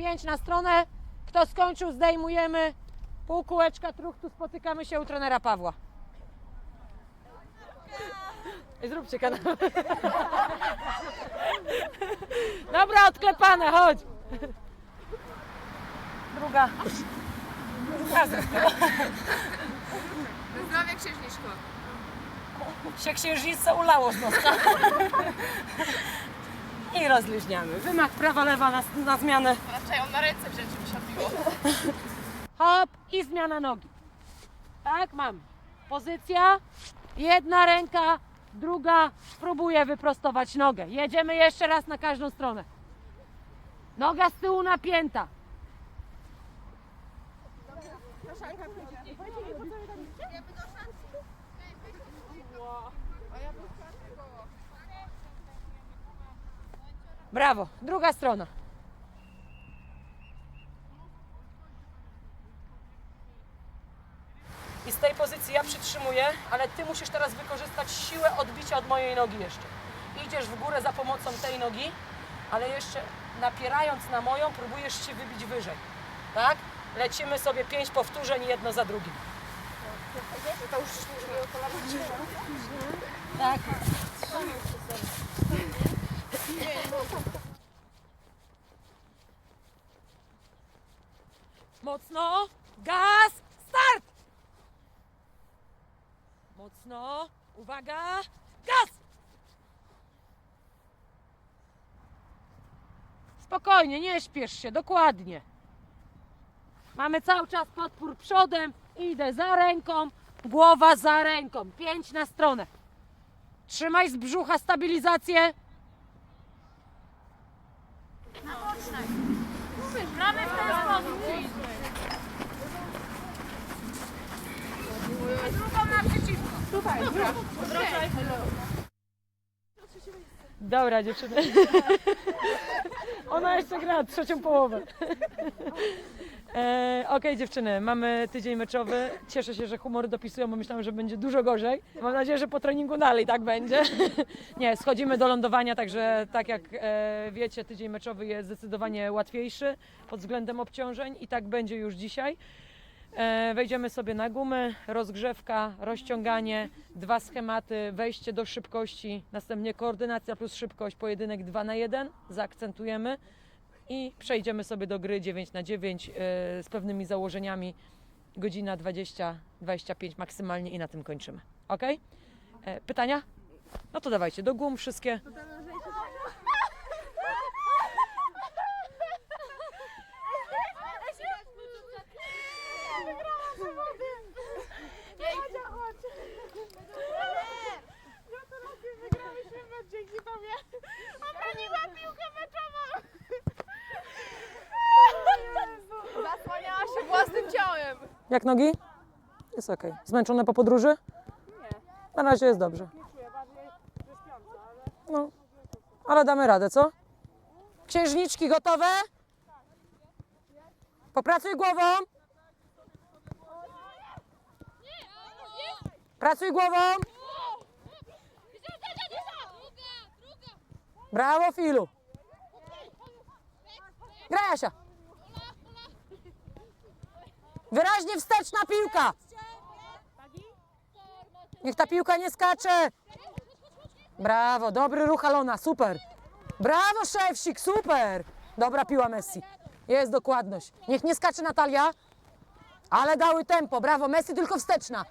5 na stronę. Kto skończył, zdejmujemy. Pół kółeczka truchtu, spotykamy się u trenera Pawła. Zróbcie kanał. Dobra, odklepane, chodź. Druga. Zdrowie księżniczko. Się księżniczce ulało z nosa. I rozluźniamy. Wymach prawa, lewa na zmianę. Raczej ją na ręce wziąć, żeby się odbiło. Hop i zmiana nogi. Tak, mam. Pozycja. Jedna ręka, druga. Spróbuję wyprostować nogę. Jedziemy jeszcze raz na każdą stronę. Noga z tyłu napięta. Brawo. Druga strona. I z tej pozycji ja przytrzymuję, ale Ty musisz teraz wykorzystać siłę odbicia od mojej nogi jeszcze. Idziesz w górę za pomocą tej nogi, ale jeszcze napierając na moją, próbujesz się wybić wyżej. Tak? Lecimy sobie 5 powtórzeń, jedno za drugim. Tak. Mocno. Gaz. Start. Mocno. Uwaga. Gaz. Spokojnie, nie śpiesz się, dokładnie. Mamy cały czas podpór przodem. Idę za ręką, głowa za ręką. 5 na stronę. Trzymaj z brzucha stabilizację. Gramy w ten sposób. Drugą naprzeciwko. Tutaj. Dobra. Odwracaj. Dobra, dziewczyny. Ona jeszcze gra trzecią połowę. Okej, dziewczyny, mamy tydzień meczowy. Cieszę się, że humory dopisują, bo myślałam, że będzie dużo gorzej. Mam nadzieję, że po treningu dalej tak będzie. Nie, schodzimy do lądowania, także tak jak wiecie, tydzień meczowy jest zdecydowanie łatwiejszy pod względem obciążeń i tak będzie już dzisiaj. Wejdziemy sobie na gumy, rozgrzewka, rozciąganie, 2 schematy, wejście do szybkości, następnie koordynacja plus szybkość, pojedynek 2 na 1, zaakcentujemy i przejdziemy sobie do gry 9 na 9 z pewnymi założeniami, godzina 20-25 maksymalnie i na tym kończymy. Ok? Pytania? No to dawajcie, do gum wszystkie. Dzięki tobie. Obroniła piłkę meczową. Zasłaniała się własnym ciałem. Jak nogi? Jest ok. Zmęczone po podróży? Nie. Na razie jest dobrze. Nie czuję, bardziej śpiąca, ale... No, ale damy radę, co? Księżniczki gotowe? Popracuj głową. Pracuj głową. Brawo, Filu. Graj, Asia. Wyraźnie wsteczna piłka. Niech ta piłka nie skacze. Brawo, dobry ruch Alona, super. Brawo, szefsik, super. Dobra piła Messi. Jest dokładność. Niech nie skacze Natalia. Ale dały tempo, brawo, Messi tylko wsteczna.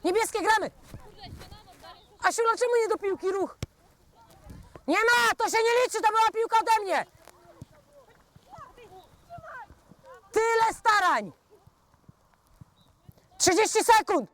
Niebieskie, gramy. Asiu, dlaczego nie do piłki ruch? Nie ma, to się nie liczy, to była piłka ode mnie. Tyle starań. 30 sekund.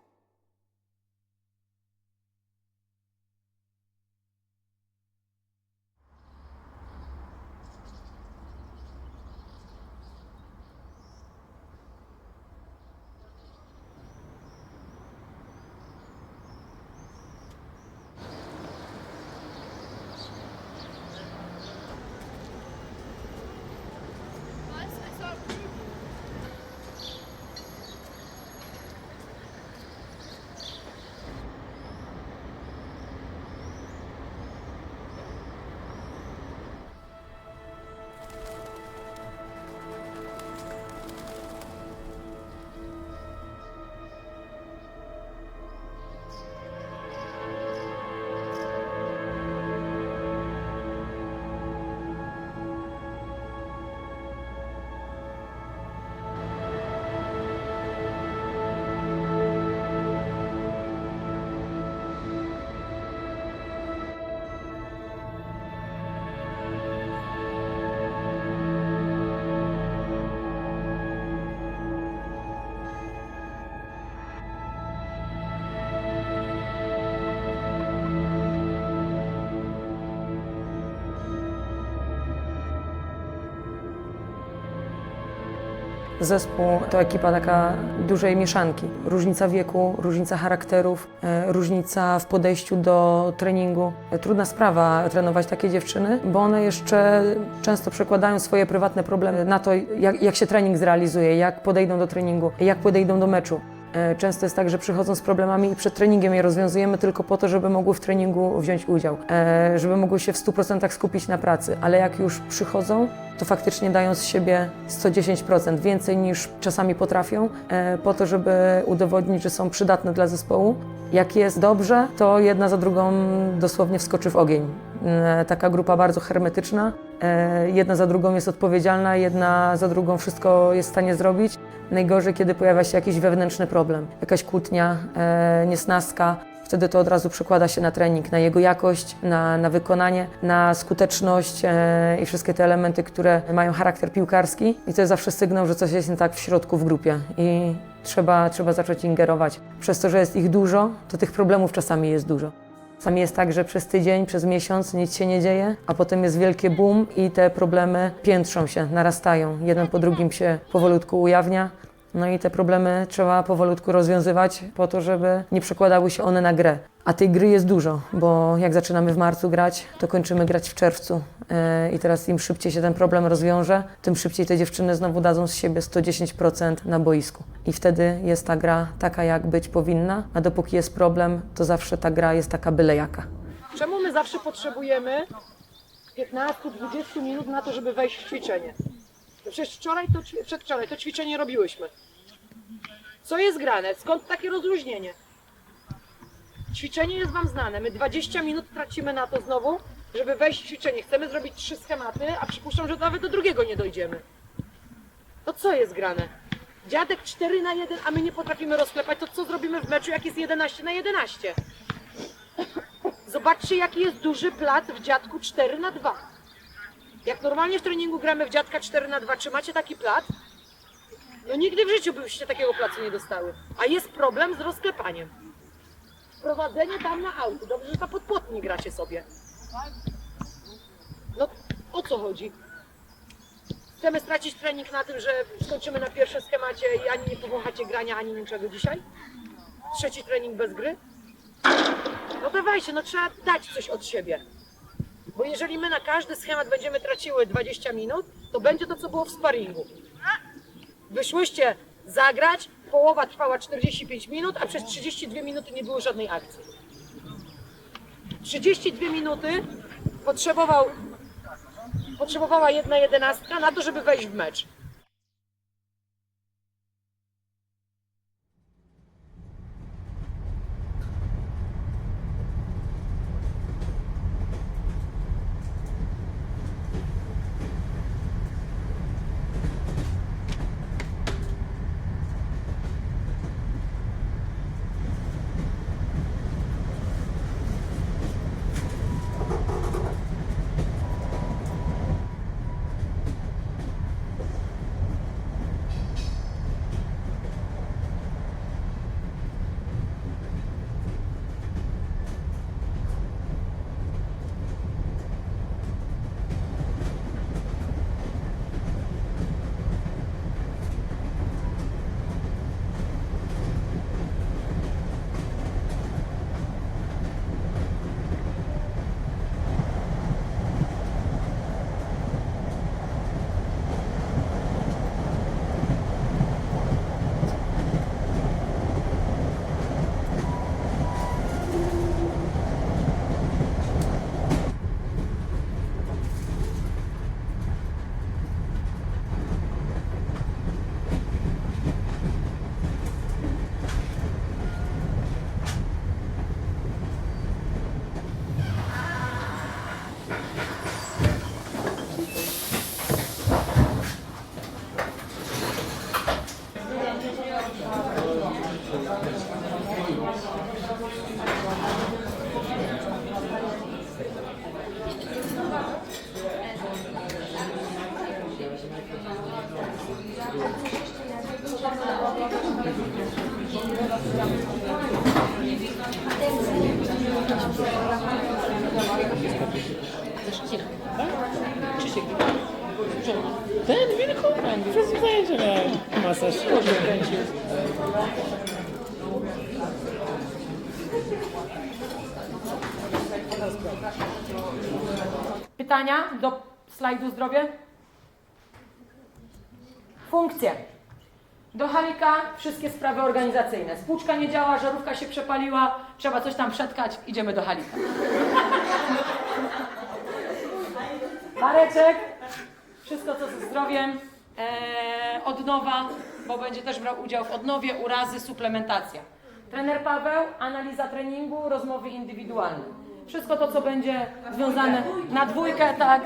zespół to ekipa taka dużej mieszanki. Różnica wieku, różnica charakterów, różnica w podejściu do treningu. Trudna sprawa trenować takie dziewczyny, bo one jeszcze często przekładają swoje prywatne problemy na to, jak się trening zrealizuje, jak podejdą do treningu, jak podejdą do meczu. Często jest tak, że przychodzą z problemami i przed treningiem je rozwiązujemy tylko po to, żeby mogły w treningu wziąć udział, żeby mogły się w 100% skupić na pracy, ale jak już przychodzą, to faktycznie dają z siebie 110%, więcej niż czasami potrafią, po to, żeby udowodnić, że są przydatne dla zespołu. Jak jest dobrze, to jedna za drugą dosłownie wskoczy w ogień. Taka grupa bardzo hermetyczna, jedna za drugą jest odpowiedzialna, jedna za drugą wszystko jest w stanie zrobić. Najgorzej, kiedy pojawia się jakiś wewnętrzny problem, jakaś kłótnia, niesnaska. Wtedy to od razu przekłada się na trening, na jego jakość, na wykonanie, na skuteczność i wszystkie te elementy, które mają charakter piłkarski. I to jest zawsze sygnał, że coś jest nie tak w środku w grupie i trzeba zacząć ingerować. Przez to, że jest ich dużo, to tych problemów czasami jest dużo. Czasami jest tak, że przez tydzień, przez miesiąc nic się nie dzieje, a potem jest wielkie boom i te problemy piętrzą się, narastają. Jeden po drugim się powolutku ujawnia. No i te problemy trzeba powolutku rozwiązywać po to, żeby nie przekładały się one na grę. A tej gry jest dużo, bo jak zaczynamy w marcu grać, to kończymy grać w czerwcu. I teraz im szybciej się ten problem rozwiąże, tym szybciej te dziewczyny znowu dadzą z siebie 110% na boisku. I wtedy jest ta gra taka, jak być powinna, a dopóki jest problem, to zawsze ta gra jest taka byle jaka. Czemu my zawsze potrzebujemy 15-20 minut na to, żeby wejść w ćwiczenie? No przecież przedwczoraj to ćwiczenie robiłyśmy. Co jest grane? Skąd takie rozluźnienie? Ćwiczenie jest Wam znane. My 20 minut tracimy na to znowu, żeby wejść w ćwiczenie. Chcemy zrobić 3 schematy, a przypuszczam, że nawet do drugiego nie dojdziemy. To co jest grane? Dziadek 4-1, a my nie potrafimy rozklepać. To co zrobimy w meczu, jak jest 11-11? Zobaczcie, jaki jest duży plac w dziadku 4-2. Jak normalnie w treningu gramy w dziadka 4-2, czy macie taki plac? No nigdy w życiu byście takiego placu nie dostały. A jest problem z rozklepaniem. Wprowadzenie tam na auto. Dobrze, że ta podpłotnie gracie sobie. No o co chodzi? Chcemy stracić trening na tym, że skończymy na pierwszym schemacie i ani nie powąchacie grania, ani niczego dzisiaj? Trzeci trening bez gry? No dawajcie, no trzeba dać coś od siebie. Bo jeżeli my na każdy schemat będziemy traciły 20 minut, to będzie to, co było w sparingu. Wyszłyście zagrać, połowa trwała 45 minut, a przez 32 minuty nie było żadnej akcji. 32 minuty potrzebowała 1/11 na to, żeby wejść w mecz. Za Szczecina. Krzysiek. Ten wilku? Przez zajęcie miałem masaż. Pytania do slajdu zdrowie? Funkcje. Do halika wszystkie sprawy organizacyjne. Spłuczka nie działa, żarówka się przepaliła, trzeba coś tam przetkać, idziemy do halika. Mareczek, wszystko co ze zdrowiem, odnowa, bo będzie też brał udział w odnowie, urazy, suplementacja. Trener Paweł, analiza treningu, rozmowy indywidualne. Wszystko to, co będzie związane na dwójkę, tak,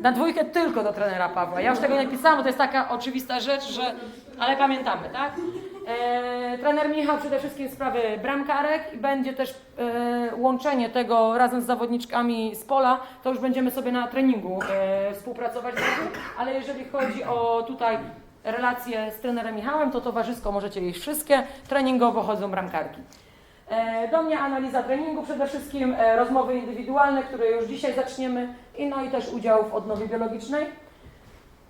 na dwójkę tylko do trenera Pawła. Ja już tego nie pisałam, bo to jest taka oczywista rzecz, że, ale pamiętamy, tak? Trener Michał przede wszystkim sprawy bramkarek i będzie też łączenie tego razem z zawodniczkami z pola, to już będziemy sobie na treningu współpracować, ale jeżeli chodzi o tutaj relacje z trenerem Michałem, to towarzysko możecie jeść wszystkie, treningowo chodzą bramkarki. Do mnie analiza treningu przede wszystkim, rozmowy indywidualne, które już dzisiaj zaczniemy i też udział w odnowie biologicznej.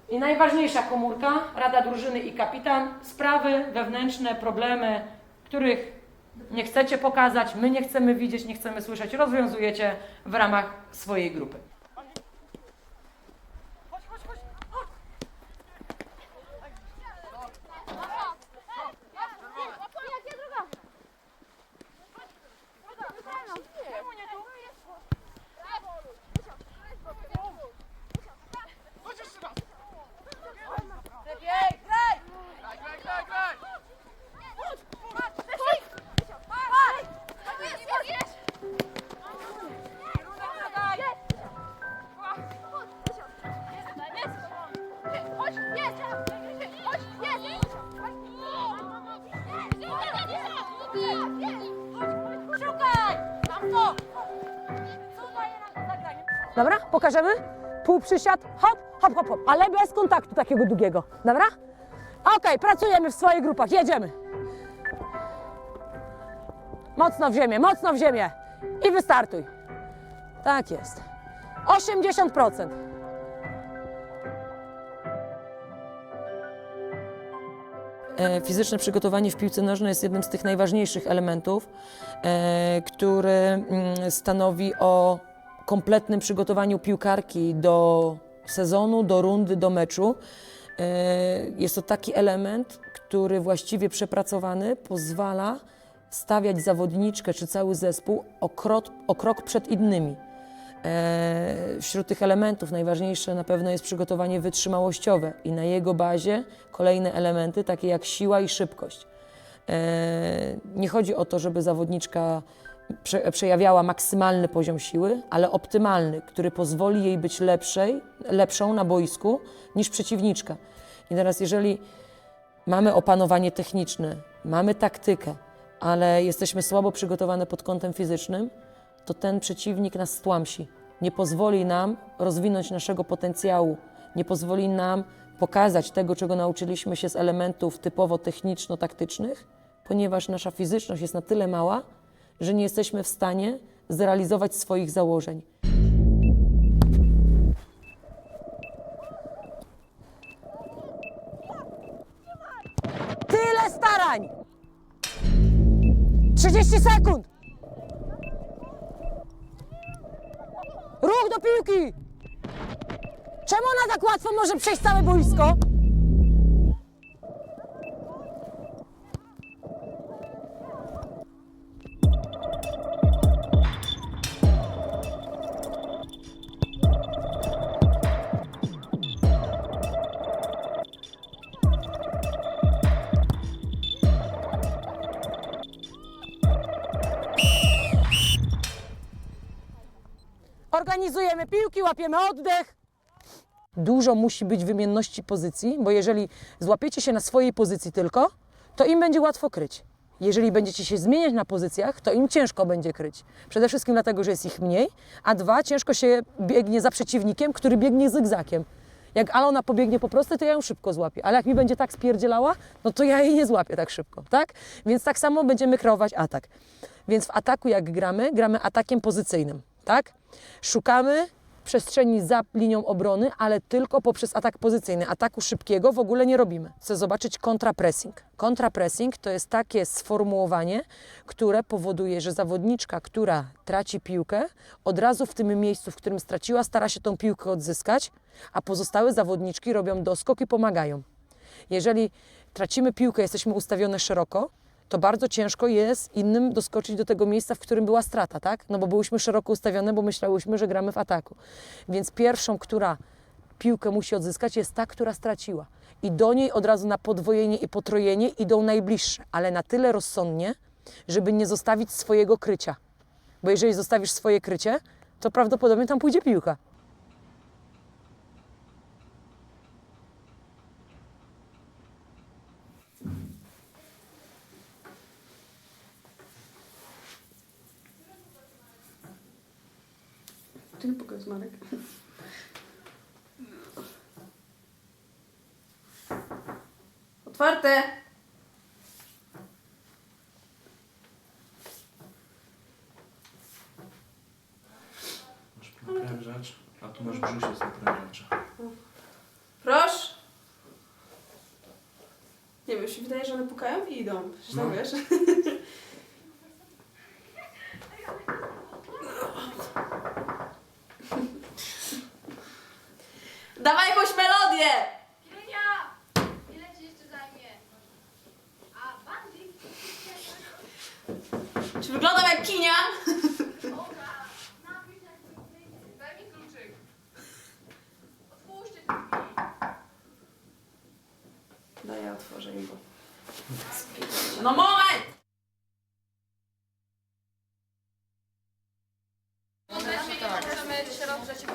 I najważniejsza komórka, Rada Drużyny i kapitan, sprawy wewnętrzne, problemy, których nie chcecie pokazać, my nie chcemy widzieć, nie chcemy słyszeć, rozwiązujecie w ramach swojej grupy. Dobra? Pokażemy? Półprzysiad, hop, hop, hop, hop, ale bez kontaktu takiego długiego. Dobra? Okej, pracujemy w swoich grupach, jedziemy. Mocno w ziemię i wystartuj. Tak jest. 80%. Fizyczne przygotowanie w piłce nożnej jest jednym z tych najważniejszych elementów, który stanowi o kompletnym przygotowaniu piłkarki do sezonu, do rundy, do meczu. Jest to taki element, który właściwie przepracowany pozwala stawiać zawodniczkę czy cały zespół o krok przed innymi. Wśród tych elementów najważniejsze na pewno jest przygotowanie wytrzymałościowe i na jego bazie kolejne elementy takie jak siła i szybkość. Nie chodzi o to, żeby zawodniczka przejawiała maksymalny poziom siły, ale optymalny, który pozwoli jej być lepszą na boisku niż przeciwniczka. I teraz jeżeli mamy opanowanie techniczne, mamy taktykę, ale jesteśmy słabo przygotowane pod kątem fizycznym, to ten przeciwnik nas stłamsi. Nie pozwoli nam rozwinąć naszego potencjału, nie pozwoli nam pokazać tego, czego nauczyliśmy się z elementów typowo techniczno-taktycznych, ponieważ nasza fizyczność jest na tyle mała, że nie jesteśmy w stanie zrealizować swoich założeń. Tyle starań! 30 sekund! Ruch do piłki! Czemu ona tak łatwo może przejść całe boisko? Organizujemy piłki, łapiemy oddech. Dużo musi być wymienności pozycji, bo jeżeli złapiecie się na swojej pozycji tylko, to im będzie łatwo kryć. Jeżeli będziecie się zmieniać na pozycjach, to im ciężko będzie kryć. Przede wszystkim dlatego, że jest ich mniej, a dwa, ciężko się biegnie za przeciwnikiem, który biegnie zygzakiem. Jak Alona pobiegnie po prostej, to ja ją szybko złapię, ale jak mi będzie tak spierdzielała, no to ja jej nie złapię tak szybko, tak? Więc tak samo będziemy kreować atak. Więc w ataku jak gramy atakiem pozycyjnym, tak? Szukamy przestrzeni za linią obrony, ale tylko poprzez atak pozycyjny. Ataku szybkiego w ogóle nie robimy. Chcę zobaczyć kontrapressing. Kontrapressing to jest takie sformułowanie, które powoduje, że zawodniczka, która traci piłkę, od razu w tym miejscu, w którym straciła, stara się tą piłkę odzyskać, a pozostałe zawodniczki robią doskok i pomagają. Jeżeli tracimy piłkę, jesteśmy ustawione szeroko, to bardzo ciężko jest innym doskoczyć do tego miejsca, w którym była strata, tak? No bo byłyśmy szeroko ustawione, bo myślałyśmy, że gramy w ataku. Więc pierwszą, która piłkę musi odzyskać, jest ta, która straciła. I do niej od razu na podwojenie i potrojenie idą najbliższe, ale na tyle rozsądnie, żeby nie zostawić swojego krycia. Bo jeżeli zostawisz swoje krycie, to prawdopodobnie tam pójdzie piłka. Ty nie pokaż, Marek. Otwarte! Masz naprężacz, a tu masz brzusie z naprężacza. Proszę! Nie wiem, już mi wydaje, że one pukają i idą. Przecież tam wiesz. Dawaj jakąś melodię! Kinia! Ile ci jeszcze zajmie? A, bandzik? Czy wyglądam jak kinia? Dobra, napisz jak to wyjdzie. Daj mi kluczyk. Otwórzcie te drzwi. Daj, ja otworzę im go. No moment! Możemy się rozgrzać i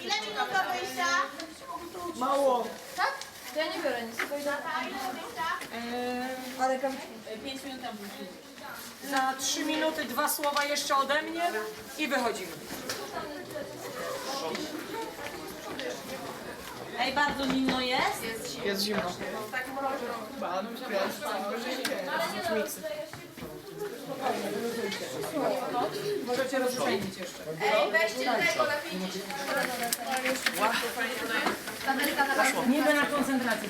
Ile minut do wyjścia? Mało. Tak? To ja nie biorę nic. Ile wyjścia? Za 3 minuty 2 słowa jeszcze ode mnie i wychodzimy. Ej, bardzo zimno jest? Jest zimno. Możecie rozpędzić jeszcze. Ej, weźcie tego, lepiej niż... Niby na koncentrację.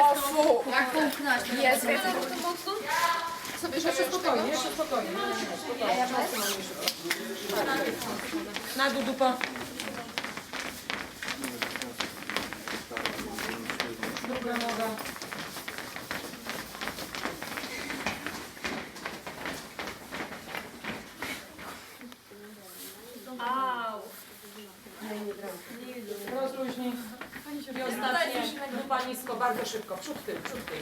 O fu! Jak połknąć? Jest więcej mocno? Sobie Jeszcze spokojnie, jeszcze spokojnie. Na dół dupa. Druga noga. Rozluźnij. I ostatnie, dupa nisko, bardzo szybko. Przód tył, przód tył.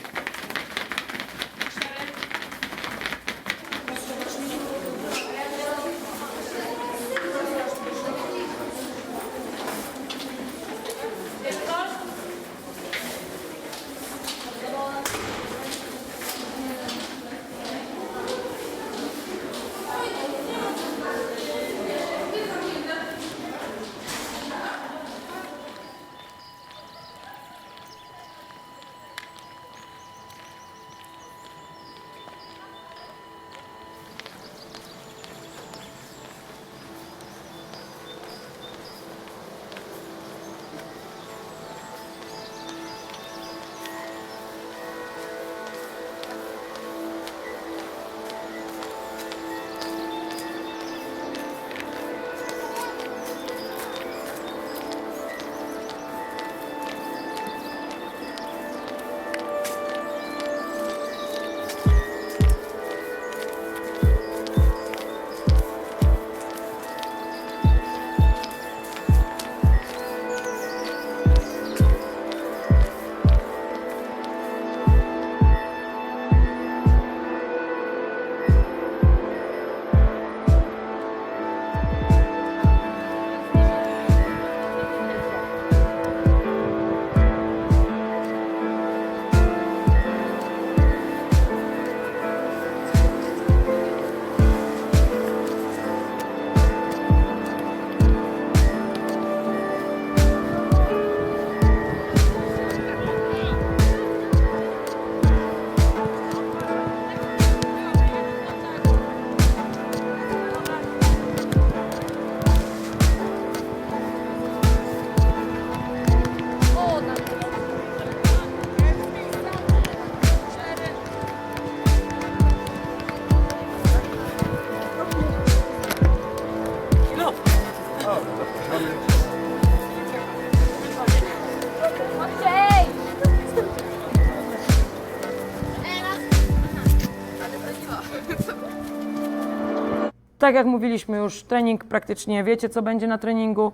Tak jak mówiliśmy już, trening praktycznie wiecie, co będzie na treningu,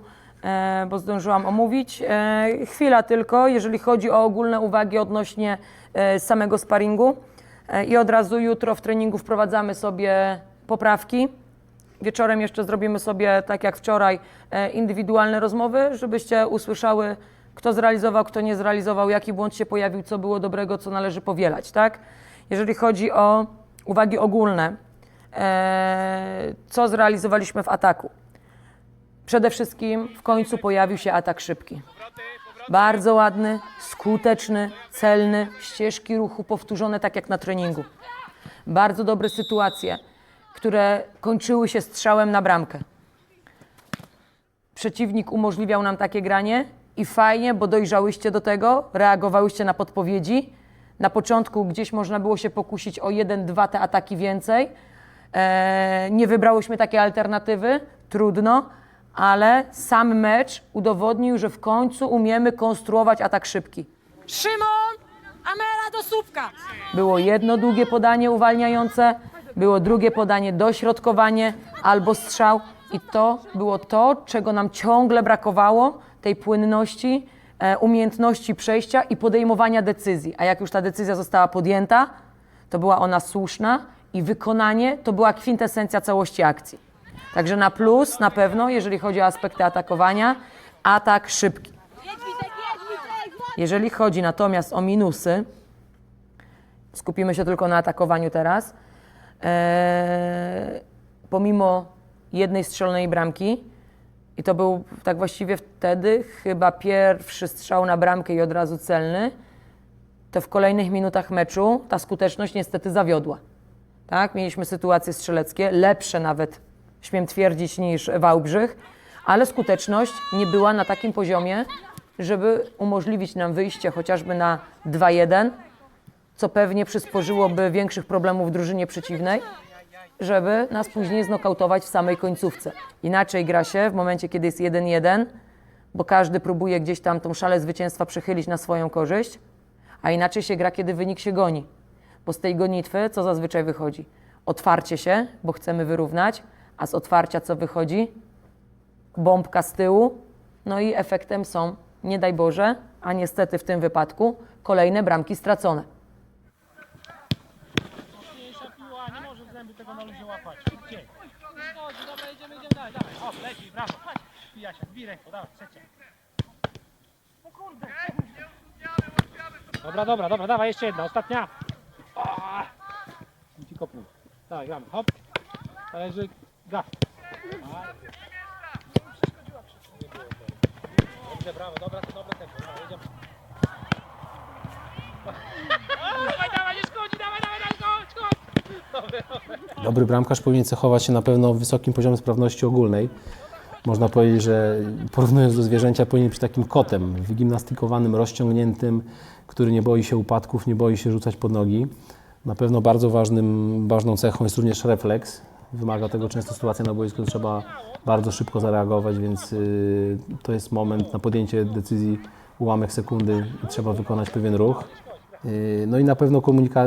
bo zdążyłam omówić. Chwila tylko, jeżeli chodzi o ogólne uwagi odnośnie samego sparingu. I od razu jutro w treningu wprowadzamy sobie poprawki. Wieczorem jeszcze zrobimy sobie, tak jak wczoraj, indywidualne rozmowy, żebyście usłyszały, kto zrealizował, kto nie zrealizował, jaki błąd się pojawił, co było dobrego, co należy powielać, tak? Jeżeli chodzi o uwagi ogólne, co zrealizowaliśmy w ataku? Przede wszystkim w końcu pojawił się atak szybki. Bardzo ładny, skuteczny, celny, ścieżki ruchu powtórzone tak jak na treningu. Bardzo dobre sytuacje, które kończyły się strzałem na bramkę. Przeciwnik umożliwiał nam takie granie i fajnie, bo dojrzałyście do tego, reagowałyście na podpowiedzi. Na początku gdzieś można było się pokusić o 1-2 te ataki więcej. Nie wybrałyśmy takiej alternatywy, trudno, ale sam mecz udowodnił, że w końcu umiemy konstruować atak szybki. Szymon! Amela do słupka! Było jedno długie podanie uwalniające, było drugie podanie dośrodkowanie albo strzał i to było to, czego nam ciągle brakowało, tej płynności, umiejętności przejścia i podejmowania decyzji. A jak już ta decyzja została podjęta, to była ona słuszna i wykonanie to była kwintesencja całości akcji. Także na plus na pewno, jeżeli chodzi o aspekty atakowania, atak szybki. Jeżeli chodzi natomiast o minusy, skupimy się tylko na atakowaniu teraz, pomimo jednej strzelonej bramki, i to był tak właściwie wtedy chyba pierwszy strzał na bramkę i od razu celny, to w kolejnych minutach meczu ta skuteczność niestety zawiodła. Tak? Mieliśmy sytuacje strzeleckie, lepsze nawet, śmiem twierdzić, niż Wałbrzych, ale skuteczność nie była na takim poziomie, żeby umożliwić nam wyjście chociażby na 2-1, co pewnie przysporzyłoby większych problemów drużynie przeciwnej, żeby nas później znokautować w samej końcówce. Inaczej gra się w momencie, kiedy jest 1-1, bo każdy próbuje gdzieś tam tą szalę zwycięstwa przechylić na swoją korzyść, a inaczej się gra, kiedy wynik się goni. Bo z tej gonitwy co zazwyczaj wychodzi? Otwarcie się, bo chcemy wyrównać, a z otwarcia co wychodzi? Bombka z tyłu, no i efektem są, nie daj Boże, a niestety w tym wypadku, kolejne bramki stracone. Mocniejsza piła, nie możesz zęby tego na luzie łapać. Szybciej. Chodź, dobra, idziemy dalej, dawaj. O, leci, brawo. Pija się, wbij ręką, dawaj, trzecia. O kurde. Dobra, dawaj, jeszcze jedna, ostatnia. Ci kopnął. Dawaj, gramy, hop. Talerzyk, gaf. Dobrze, brawo, dobre tempo, dawaj, jedziemy. Dawaj, nie szkodzi, dawaj, chodź. Dobry bramkarz powinien cechować się na pewno wysokim poziomem sprawności ogólnej. Można powiedzieć, że porównując do zwierzęcia powinien być takim kotem, wygimnastykowanym, rozciągniętym, który nie boi się upadków, nie boi się rzucać pod nogi. Na pewno bardzo ważną cechą jest również refleks. Wymaga tego często sytuacja na boisku, że trzeba bardzo szybko zareagować, więc to jest moment na podjęcie decyzji, ułamek sekundy i trzeba wykonać pewien ruch. No i na pewno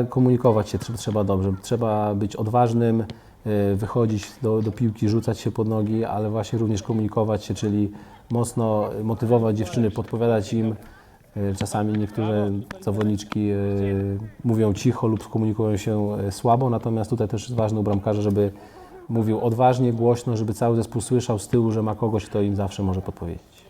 komunikować się trzeba dobrze. Trzeba być odważnym, wychodzić do piłki, rzucać się pod nogi, ale właśnie również komunikować się, czyli mocno motywować dziewczyny, podpowiadać im. Czasami niektóre zawodniczki mówią cicho lub komunikują się słabo, natomiast tutaj też jest ważne u bramkarza, żeby mówił odważnie, głośno, żeby cały zespół słyszał z tyłu, że ma kogoś, kto im zawsze może podpowiedzieć.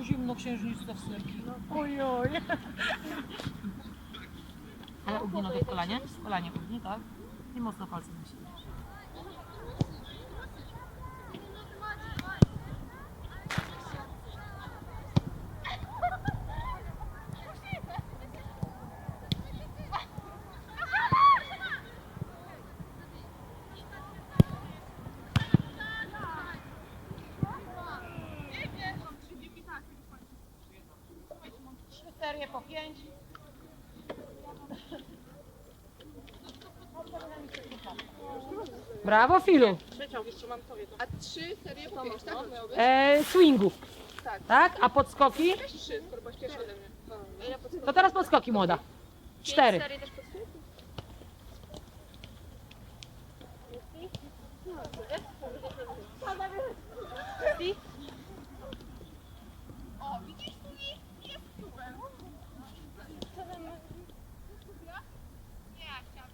zimno księżniczce w serki. Ojoj. Ale ugnie nogę w kolanie? W kolanie ugnie, tak? I mocno palcem na siebie. Serie po 5. Brawo, Filu. A 3 serie po 5, tak? Miało być? Swingów. Tak. Tak? A podskoki? 3, skoro byłaś pierwsza ode mnie. To teraz podskoki, młoda. 4. Serie też podskoki? O, widzisz, tu jest super. Nie, chciałam.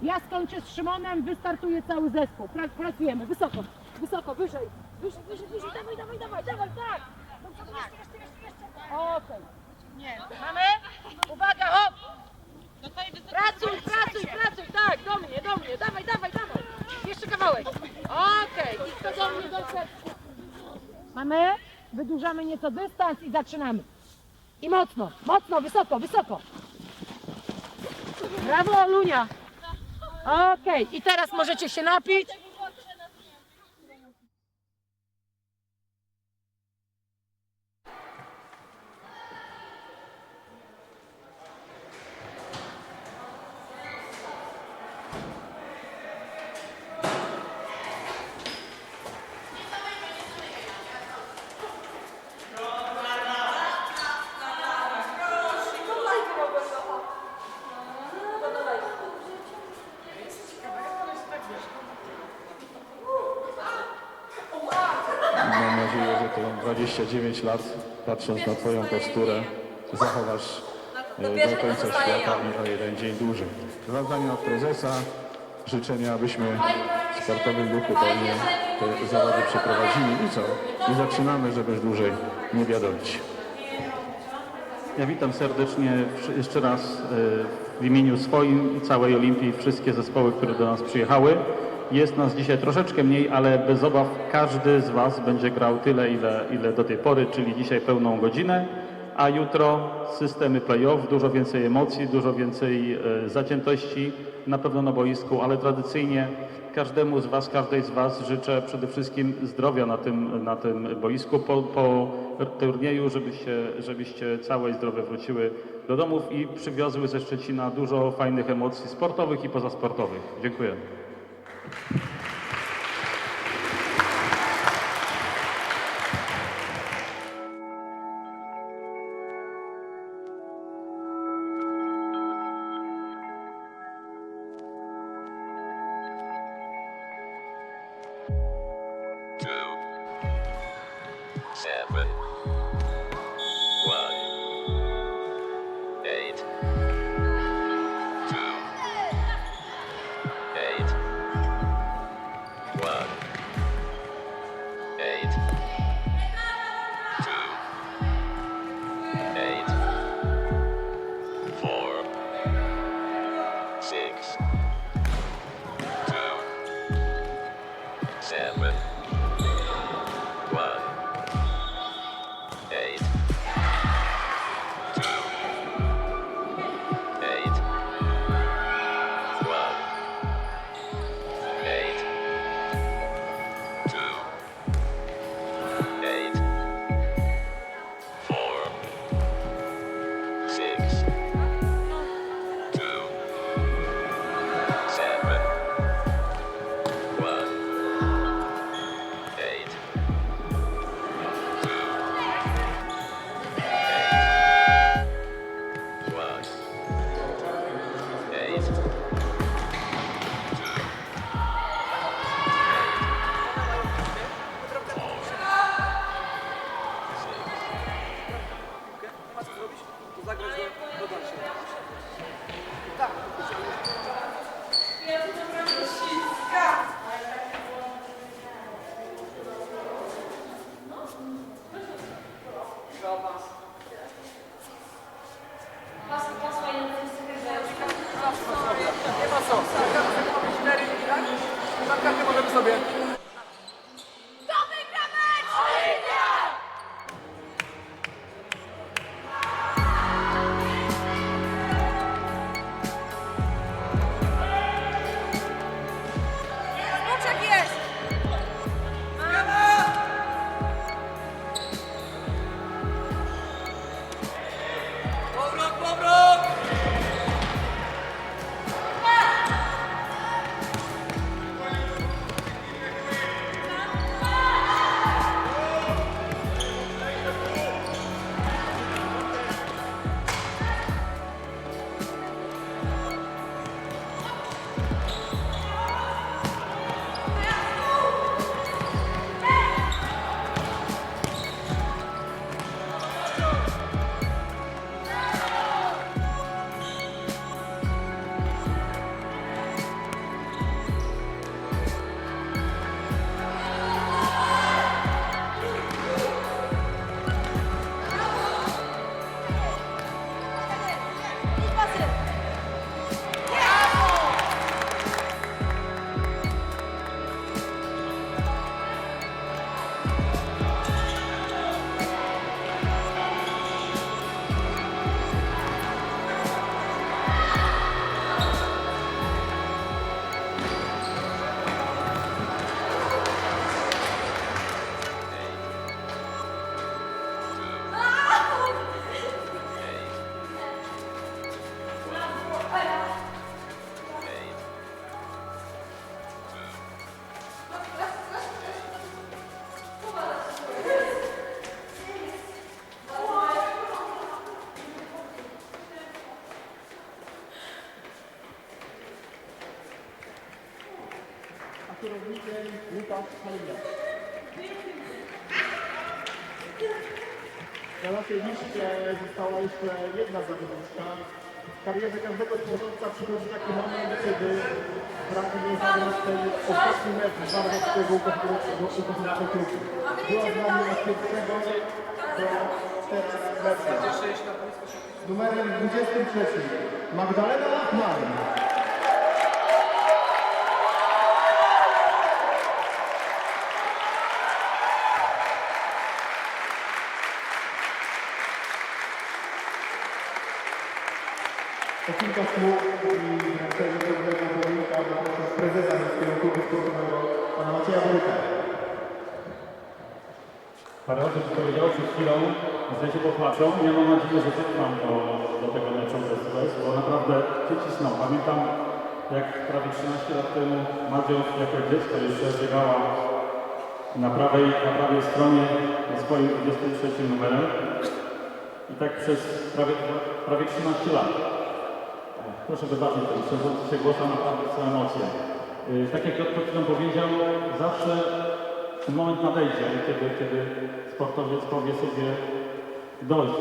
Ja skończę z Szymonem, wystartuje cały zespół. Pracujemy, wysoko, wysoko, wyżej. Wyżej, dawaj, tak. Okej. Nie, mamy? Uwaga, hop! Pracuj, tak, do mnie, dawaj. Jeszcze kawałek. Okej, i to do mnie, do serca. Mamy? Wydłużamy nieco dystans i zaczynamy. I mocno, wysoko. Brawo, Olunia. Okej, i teraz możecie się napić. Mam nadzieję, że to 29 lat, patrząc na Twoją posturę, zachowasz do końca świata i o jeden dzień dłużej. Dla zdania od prezesa życzenia, abyśmy w sportowym duchu pełnie te zawody przeprowadzili i co? I zaczynamy, żebyś dłużej nie wiadomić. Ja witam serdecznie jeszcze raz w imieniu swoim i całej Olimpii wszystkie zespoły, które do nas przyjechały. Jest nas dzisiaj troszeczkę mniej, ale bez obaw każdy z Was będzie grał tyle, ile do tej pory, czyli dzisiaj pełną godzinę, a jutro systemy play-off, dużo więcej emocji, dużo więcej zaciętości na pewno na boisku, ale tradycyjnie każdemu z Was, każdej z Was życzę przede wszystkim zdrowia na tym boisku po turnieju, żebyście całe i zdrowe wróciły do domów i przywiozły ze Szczecina dużo fajnych emocji sportowych i pozasportowych. Dziękuję. Ja to naprawdę co? Spotkamy sobie mamy 4 i tak? Na kartę możemy sobie. Kto wygra mecz? Oliwia! Smuczek jest! Powrót, powrót! Kierownikiem Łukasz Halina. Na naszej liście została jeszcze jedna zawodniczka. W karierze każdego sportowca przychodzi taki moment, kiedy pragnie zagrać ten ostatni mecz z barwą swojego ukochanego klubu. Była z nami od pierwszego do teraz meczu. Z numerem 23 Magdalena Lachman. To kilka słów i wręczenie pewnego pomnika przez prezesa Miejskiego Klubu Sportowego, pana Macieja Boryka. Parę osób powiedziało przed chwilą, że się popatrzą. Ja mam nadzieję, że wytrwam do tego meczu bez łez, bo naprawdę się cisną. Pamiętam, jak prawie 13 lat temu Madzią jako dziecko jeszcze biegała na prawej stronie ze swoim 23 numerem. I tak przez prawie 13 lat. Proszę wybaczyć, ten trzęsący się głos, a naprawdę są emocje. Tak jak Piotr przed chwilą powiedział, zawsze ten moment nadejdzie, kiedy sportowiec powie sobie dość,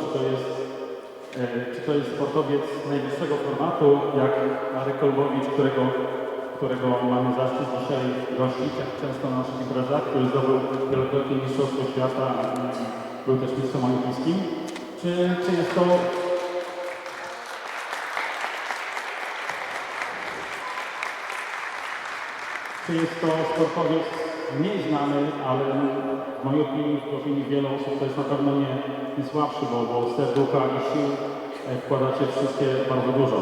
czy to jest sportowiec najwyższego formatu, jak Marek Kolbowicz, którego mamy zaszczyt dzisiaj gościć, jak często na naszych imprezach, który zdobył wielokrotnie mistrzostwo świata, był też mistrzem olimpijskim. Czy jest to sportowiec mniej znany, ale w mojej opinii, w opinii wielu osób to jest na pewno nie słabszy, bo serducha i sił wkładacie wszystkie bardzo dużo.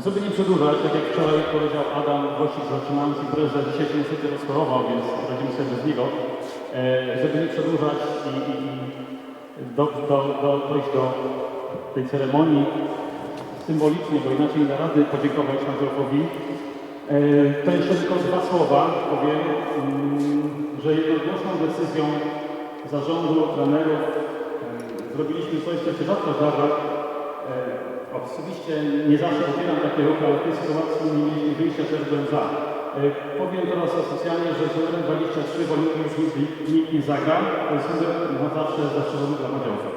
Żeby nie przedłużać, tak jak wczoraj powiedział Adam, gościk zaczynając imprezę, dzisiaj się niestety rozchorował, więc radzimy sobie bez niego. Żeby nie przedłużać i dojść do tej ceremonii symbolicznie, bo inaczej nie da rady podziękować Andrzejkowi. To jeszcze tylko dwa słowa powiem, że jednogłośną decyzją zarządu, trenerów zrobiliśmy coś, co się rzadko zdarza. Oczywiście nie zawsze popieram takie ruchy, ale w tej sytuacji nie mieliśmy wyjścia, też byłem za. Powiem teraz oficjalnie, że z numerem 23, bo już nikt nie zagra, to jest numer na zawsze zastrzeżony dla Madziąsa.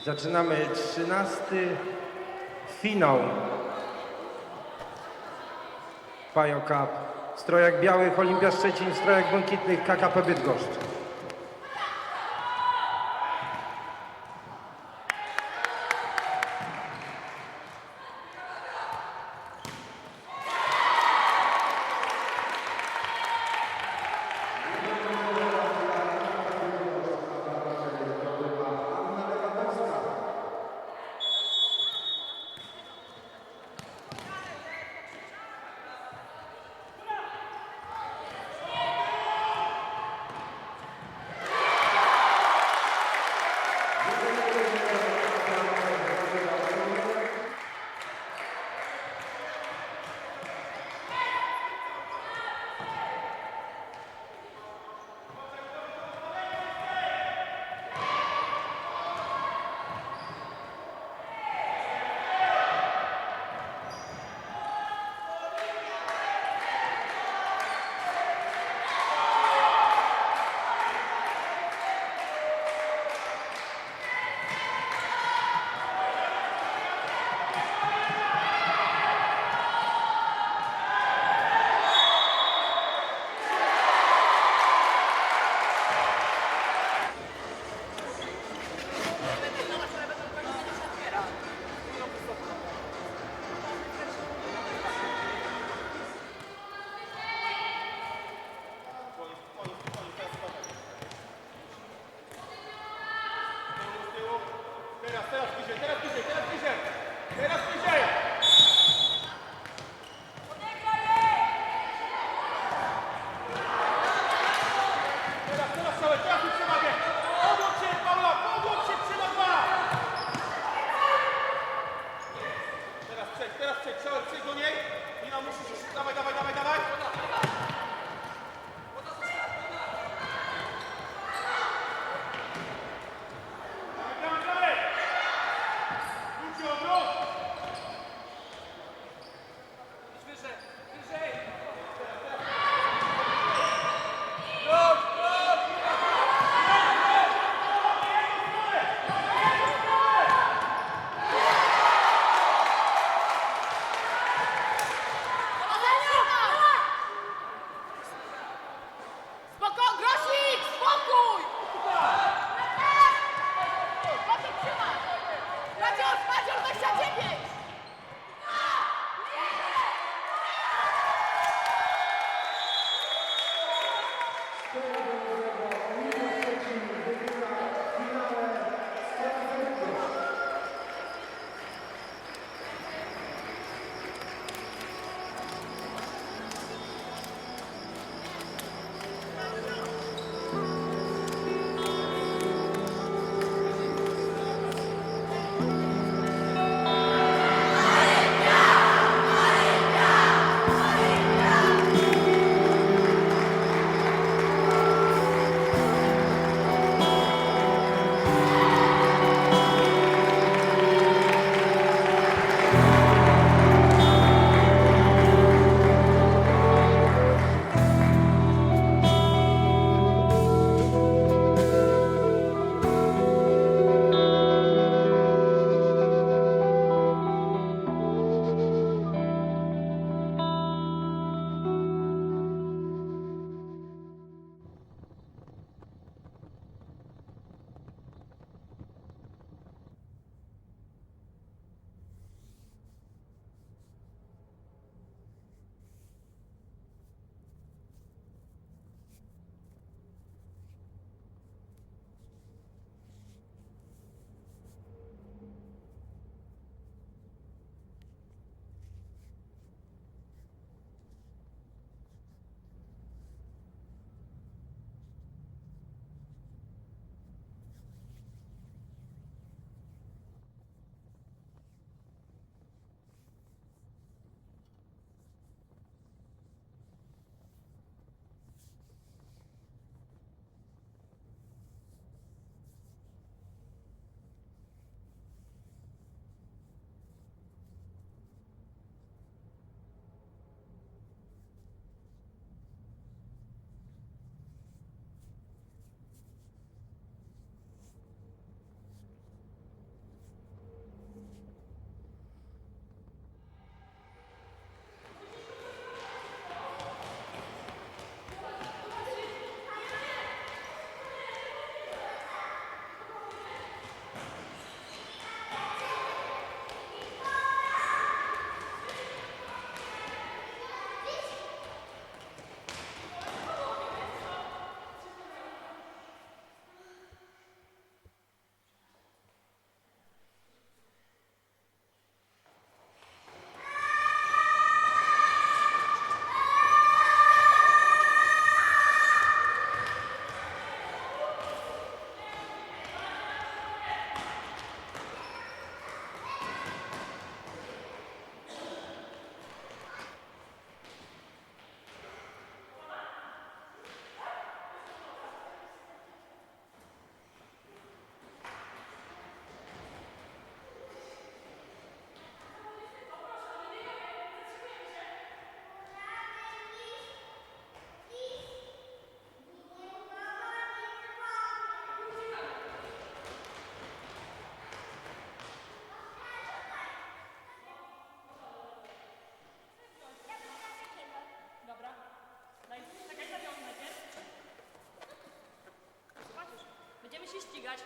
Zaczynamy 13. finał Pio Cup. W strojach białych Olimpia Szczecin, w strojach błękitnych KKP Bydgoszcz. pościgać.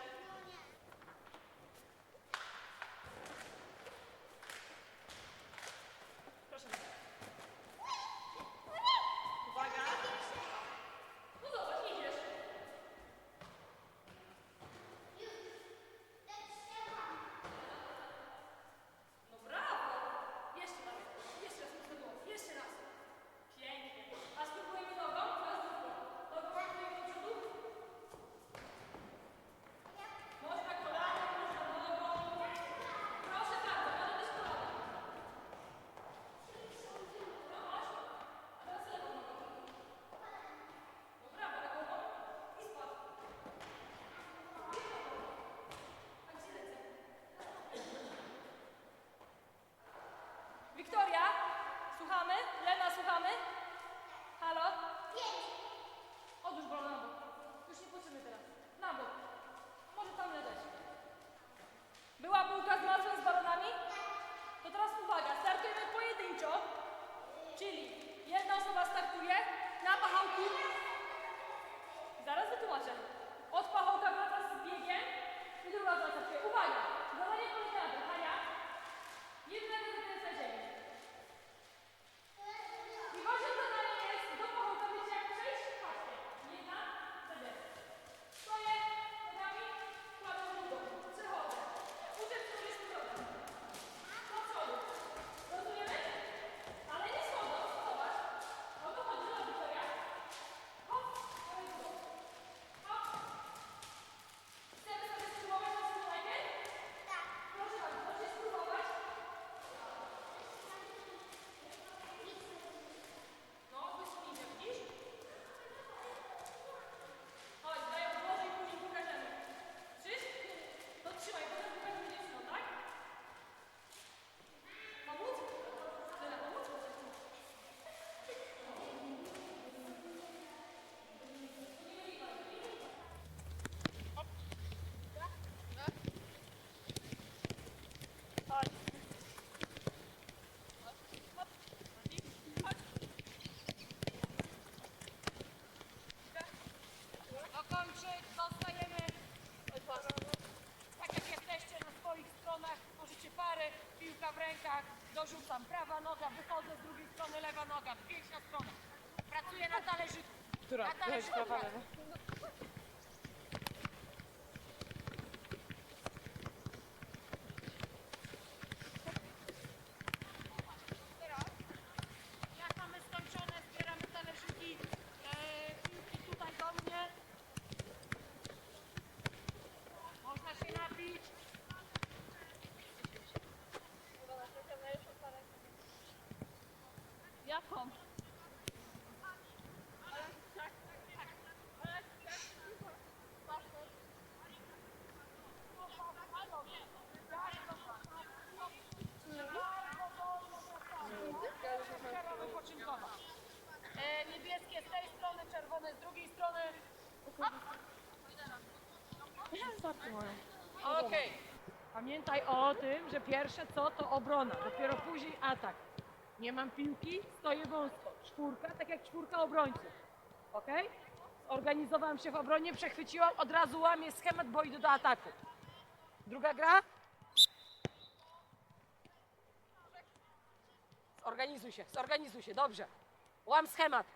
Proszę bardzo. Uwaga. No zobacz, idziesz. No brawo. Jeszcze raz. Jeszcze raz. Jeszcze raz. Pięknie. A spróbujemy nogą? Raz, drugą. Nogą pakujemy do przodu. Można kolano, można nogą. Proszę bardzo, może też kolano. No chodź. A teraz lewą nogą. No brawo, lewą nogą. I spadł. A gdzie lecę? Wiktoria? Słuchamy? Lena, słuchamy? Halo? Odłóż balon na bok. Już nie płaczymy teraz. Na bok. Może tam leżeć. Była bułka z masłem z balonami? To teraz uwaga, startujemy pojedynczo. Czyli jedna osoba startuje na pachołku. Zaraz wytłumaczę. Od pachołka wraca z biegiem i druga osoba startuje. Uwaga! Zadanie polega na tym, Hania. Jednego zakręca ziemi. I waszym zadaniem jest do pachołka, wiecie jak przejść? Patrzcie. Jedna, wtedy. Stoję, nogami, kładę drugą. Przechodzę. Uczę w którymś stronę. Do przodu. Rozumiemy? Ale nie schodzą. Zobacz. O to chodzi, zobacz, Wiktoria. Hop, dalej w dół. Hop. Chcemy sobie spróbować na tym najpierw? Tak. Proszę bardzo, możecie spróbować. No, wysunięcie, widzisz? Chodź, daj odłożę i później pokażemy. Słyszysz? To trzymaj, potem pokażemy dziewczynom, tak? Pomóc? Tyle pomóc? Dokończyć, dostajemy tak jak jesteście na swoich stronach, możecie pary, piłka w rękach, dorzucam, prawa noga, wychodzę z drugiej strony, lewa noga, pięć na stronę. Pracuję na talerzyku. Która? Na talerzyku. Teraz, jak mamy skończone, zbieramy talerzyki, piłki tutaj do mnie. Można się napić. Jaką? Wypoczynkowa. Niebieskie z tej strony, czerwone z drugiej strony. Okej. Pamiętaj o tym, że pierwsze co to obrona, dopiero później atak. Nie mam piłki, stoję wąsko. Czwórka, tak jak czwórka obrońców. Okej? Zorganizowałam się w obronie, przechwyciłam, od razu łamię schemat, bo idę do ataku. Druga gra? Zorganizuj się, dobrze. Łam schemat.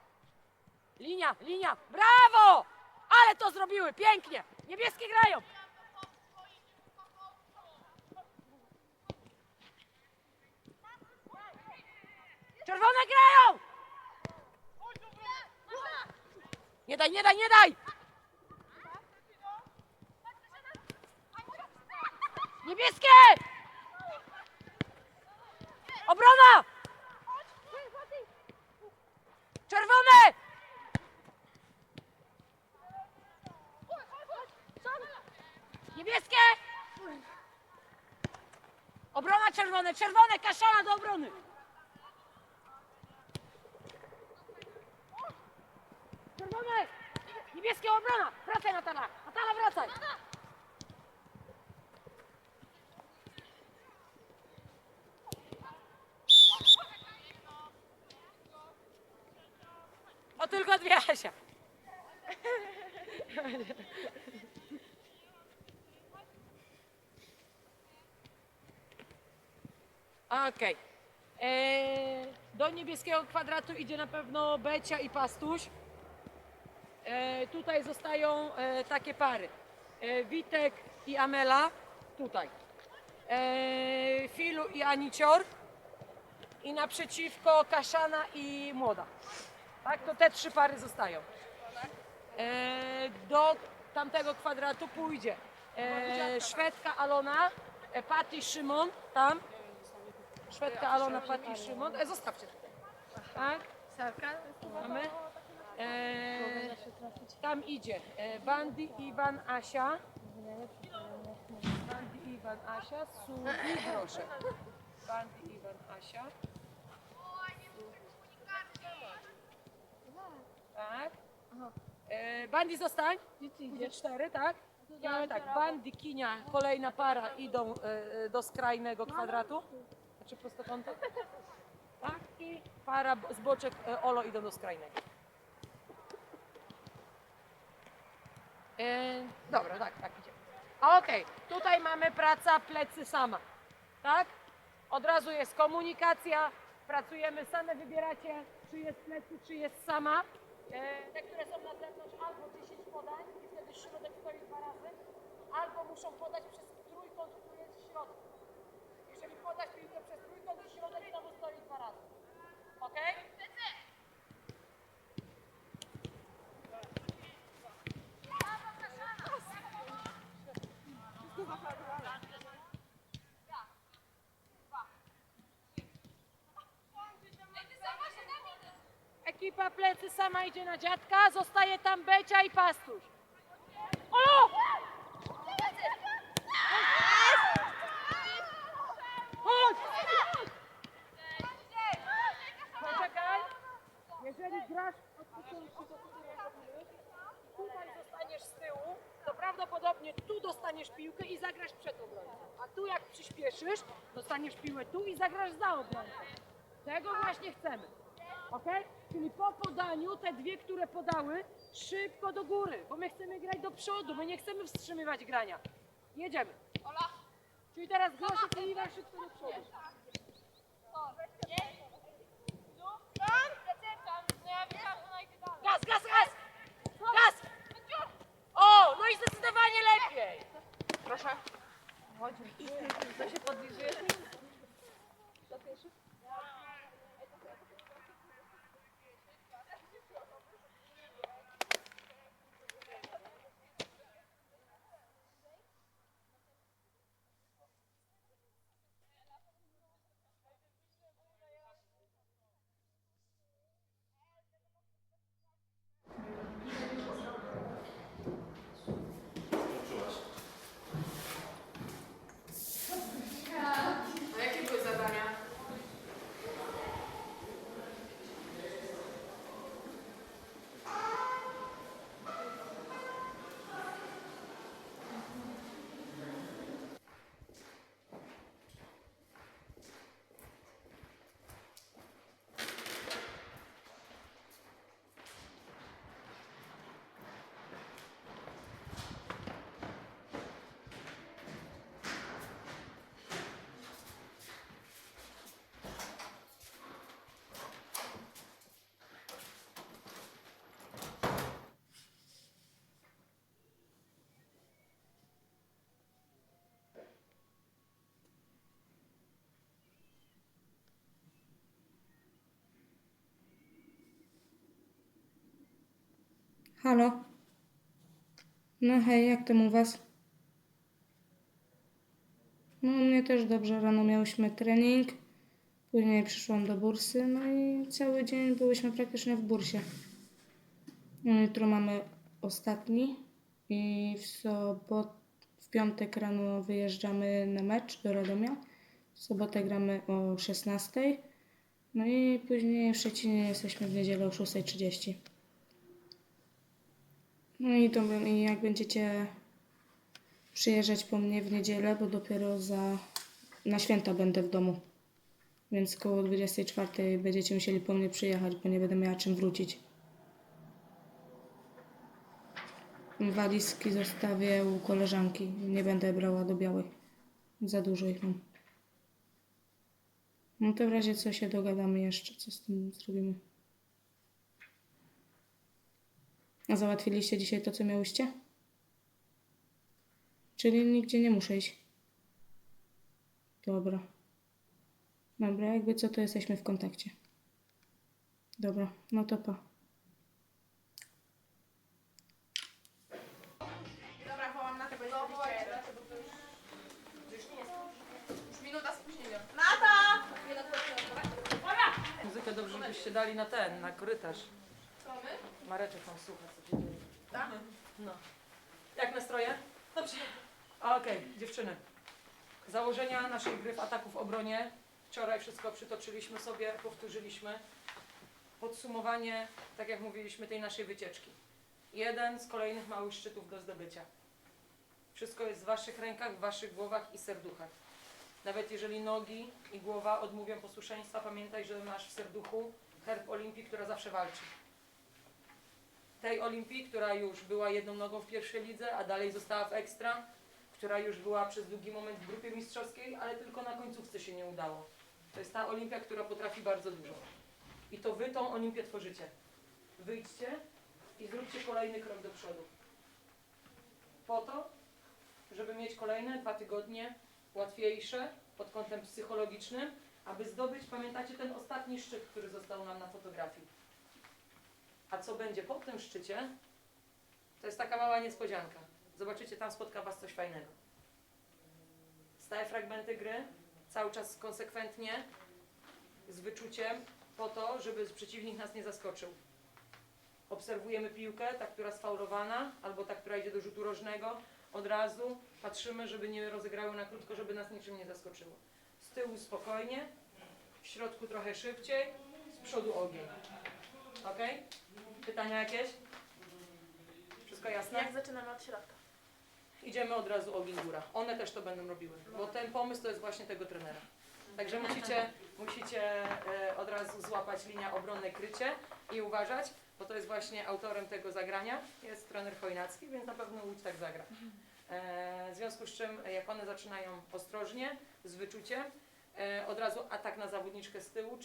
Linia, linia, brawo! Ale to zrobiły, pięknie. Niebieskie grają. Czerwone grają! Nie daj, nie daj, nie daj! Niebieskie! Obrona! Czerwone! Niebieskie! Obrona czerwone, czerwone, kaszana do obrony! Czerwone! Niebieskie obrona! Wracaj, Natala! Natala, wracaj! O, tylko dwie, Asia. Okej. Do niebieskiego kwadratu idzie na pewno Becia i Pastuś. Tutaj zostają takie pary. Witek i Amela. Tutaj. Filu i Anicior. I naprzeciwko Kaszana i Młoda. Tak, to te 3 pary zostają. Do tamtego kwadratu pójdzie Szwedka Alona, Patty Szymon, tam. Szwedka Alona, Patty Szymon. Zostawcie tutaj. Tak, mamy. Tam idzie Bandy, Iwan, Asia. Bandy, Iwan, Asia. Subi, proszę. Bandy, Iwan, Asia. Tak. Bandy zostań. Idzie 4, tak? Mamy tak, Bandy, Kinia, kolejna para idą do skrajnego kwadratu. Znaczy prostokąta. Tak? I para z boczek Olo idą do skrajnego. Dobra, tak idzie. Okej, tutaj mamy praca plecy sama. Tak? Od razu jest komunikacja. Pracujemy same, wybieracie, czy jest plecy, czy jest sama. Te, które są na zewnątrz, albo 10 podań i wtedy środek stoi 2 razy, albo muszą podać przez trójkąt, który jest w środku. Jeżeli podać piłkę przez trójkąt i środek, znowu stoi 2 razy. Ok? Ekipa plecy sama idzie na dziadka, zostaje tam Becia i Pastuś. O! Chodź! Poczekaj. Jeżeli grasz od początku, tutaj zostaniesz z tyłu, to prawdopodobnie tu dostaniesz piłkę i zagrasz przed obrońcą. A tu jak przyspieszysz, dostaniesz piłę tu i zagrasz za obrońcą. Tego właśnie chcemy. Ok? Czyli po podaniu te 2, które podały, szybko do góry, bo my chcemy grać do przodu, my nie chcemy wstrzymywać grania. Jedziemy. Czyli teraz Grzesiek i Iwan szybko do przodu. Gaz, gaz, gaz! Gaz! O, no i zdecydowanie lepiej. Proszę. Chodź. To się podbliżuje. A jakie były zadania? Halo? No hej, jak tam u was? No u mnie też dobrze, rano miałyśmy trening, później przyszłam do bursy, no i cały dzień byłyśmy praktycznie w bursie. No, jutro mamy ostatni i w piątek rano wyjeżdżamy na mecz do Radomia, w sobotę gramy o 16:00, no i później w Szczecinie jesteśmy w niedzielę o 6:30. No i jak będziecie przyjeżdżać po mnie w niedzielę, bo dopiero na święta będę w domu. Więc koło 24:00 będziecie musieli po mnie przyjechać, bo nie będę miała czym wrócić. Walizki zostawię u koleżanki. Nie będę brała do Białej. Za dużo ich mam. No to w razie co się dogadamy jeszcze, co z tym zrobimy. A załatwiliście dzisiaj to, co miałyście? Czyli nigdzie nie muszę iść. Dobra. Dobra, jakby co, to jesteśmy w kontakcie. Dobra, no to pa. Dobra, wołam na tego, no wołajcie na tego, to już minuta spóźnienia. Nata! Muzykę dobrze byście dali na ten, na korytarz. Co my? Mareczek tam słucha, co się dzieje. Tak? No. Jak nastroje? Dobrze. Okej, dziewczyny. Założenia naszej gry w ataku w obronie. Wczoraj wszystko przytoczyliśmy sobie, powtórzyliśmy. Podsumowanie, tak jak mówiliśmy, tej naszej wycieczki. Jeden z kolejnych małych szczytów do zdobycia. Wszystko jest w waszych rękach, w waszych głowach i serduchach. Nawet jeżeli nogi i głowa odmówią posłuszeństwa, pamiętaj, że masz w serduchu herb Olimpii, która zawsze walczy. Tej Olimpii, która już była jedną nogą w pierwszej lidze, a dalej została w ekstra, która już była przez długi moment w grupie mistrzowskiej, ale tylko na końcówce się nie udało. To jest ta Olimpia, która potrafi bardzo dużo. I to wy tą Olimpię tworzycie. Wyjdźcie i zróbcie kolejny krok do przodu. Po to, żeby mieć kolejne 2 tygodnie łatwiejsze pod kątem psychologicznym, aby zdobyć, pamiętacie, ten ostatni szczyt, który został nam na fotografii. A co będzie po tym szczycie, to jest taka mała niespodzianka. Zobaczycie, tam spotka was coś fajnego. Stałe fragmenty gry, cały czas konsekwentnie, z wyczuciem, po to, żeby przeciwnik nas nie zaskoczył. Obserwujemy piłkę, ta, która sfaulowana, albo ta, która idzie do rzutu rożnego. Od razu patrzymy, żeby nie rozegrały na krótko, żeby nas niczym nie zaskoczyło. Z tyłu spokojnie, w środku trochę szybciej, z przodu ogień. Ok? Pytania jakieś? Wszystko jasne? Jak zaczynamy od środka? Idziemy od razu ogień góra. One też to będą robiły, bo ten pomysł to jest właśnie tego trenera. Także musicie od razu złapać linię obronne krycie i uważać, bo to jest właśnie autorem tego zagrania. Jest trener Chojnacki, więc na pewno Łódź tak zagra. W związku z czym, jak one zaczynają ostrożnie, z wyczuciem, od razu atak na zawodniczkę z tyłu,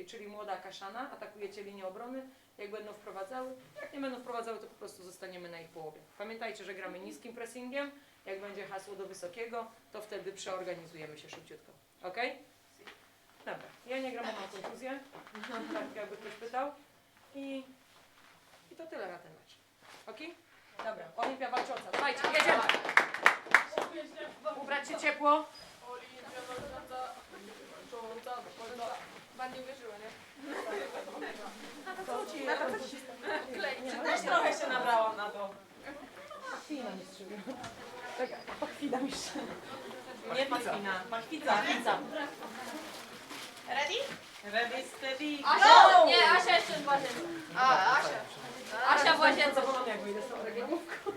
czyli młoda Kaszana, atakujecie linię obrony. Jak będą wprowadzały, jak nie będą wprowadzały, to po prostu zostaniemy na ich połowie. Pamiętajcie, że gramy niskim pressingiem. Jak będzie hasło do wysokiego, to wtedy przeorganizujemy się szybciutko. Ok? Dobra, ja nie gram, bo mam kontuzję. Tak jakby ktoś pytał. I to tyle na ten mecz. Ok? Dobra, Olimpia walcząca. Dawajcie, jedziemy! Ubrać się ciepło. Olimpia walcząca. Bardziej uwierzyła, nie? Co ci Klej. Też trochę się nabrałam na to. Pachwina mi strzeliła. Tak, pachwina mi strzeliła. Nie pachwina, pachwica. Ready? Ready, steady, Asia! go! Nie, Asia jeszcze w łazience. A, Asia. Asia w łazience. Zapomniałam, jak wyjdę z tą reklamówką.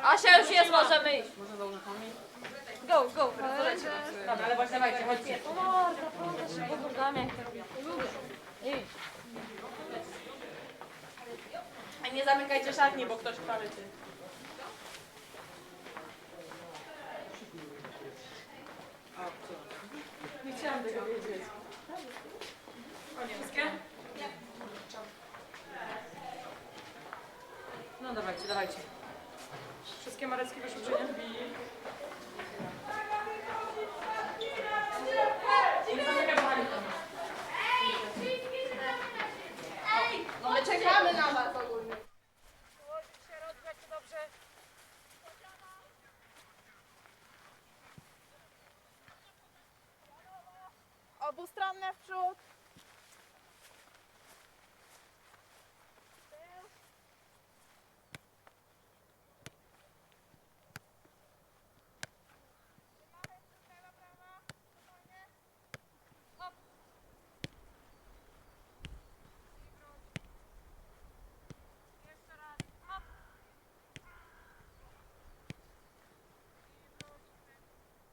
Asia już jest, możemy iść. Go, go. Dobra, ale właśnie dawajcie, chodźcie. A nie zamykajcie szatni, bo ktoś chwalyczy. Nie chciałam tego wiedzieć. Wszystkie? No dawajcie, dawajcie. Wszystkie marecki wyszły, czy nie? Nie zamykaj kochani. No my czekamy na was ogólnie. Położyć się, rozgrzać się dobrze. Obustronne w przód.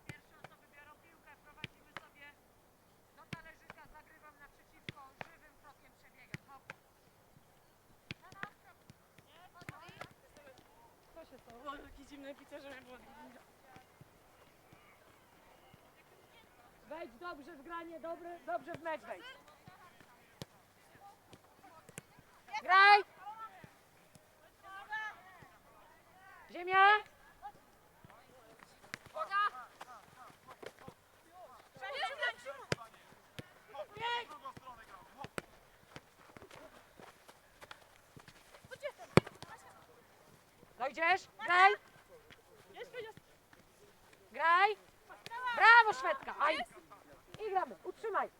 Pierwsze osoby biorą piłkę, prowadzimy sobie do talerzyka, zagrywamy zimne picie, żeby było... Wejdź dobrze w granie, dobrze w mecz wejdź. Graj! Ziemia! Dojdziesz? Graj! Graj! Brawo, Szwedka! Aj! I gramy, utrzymaj.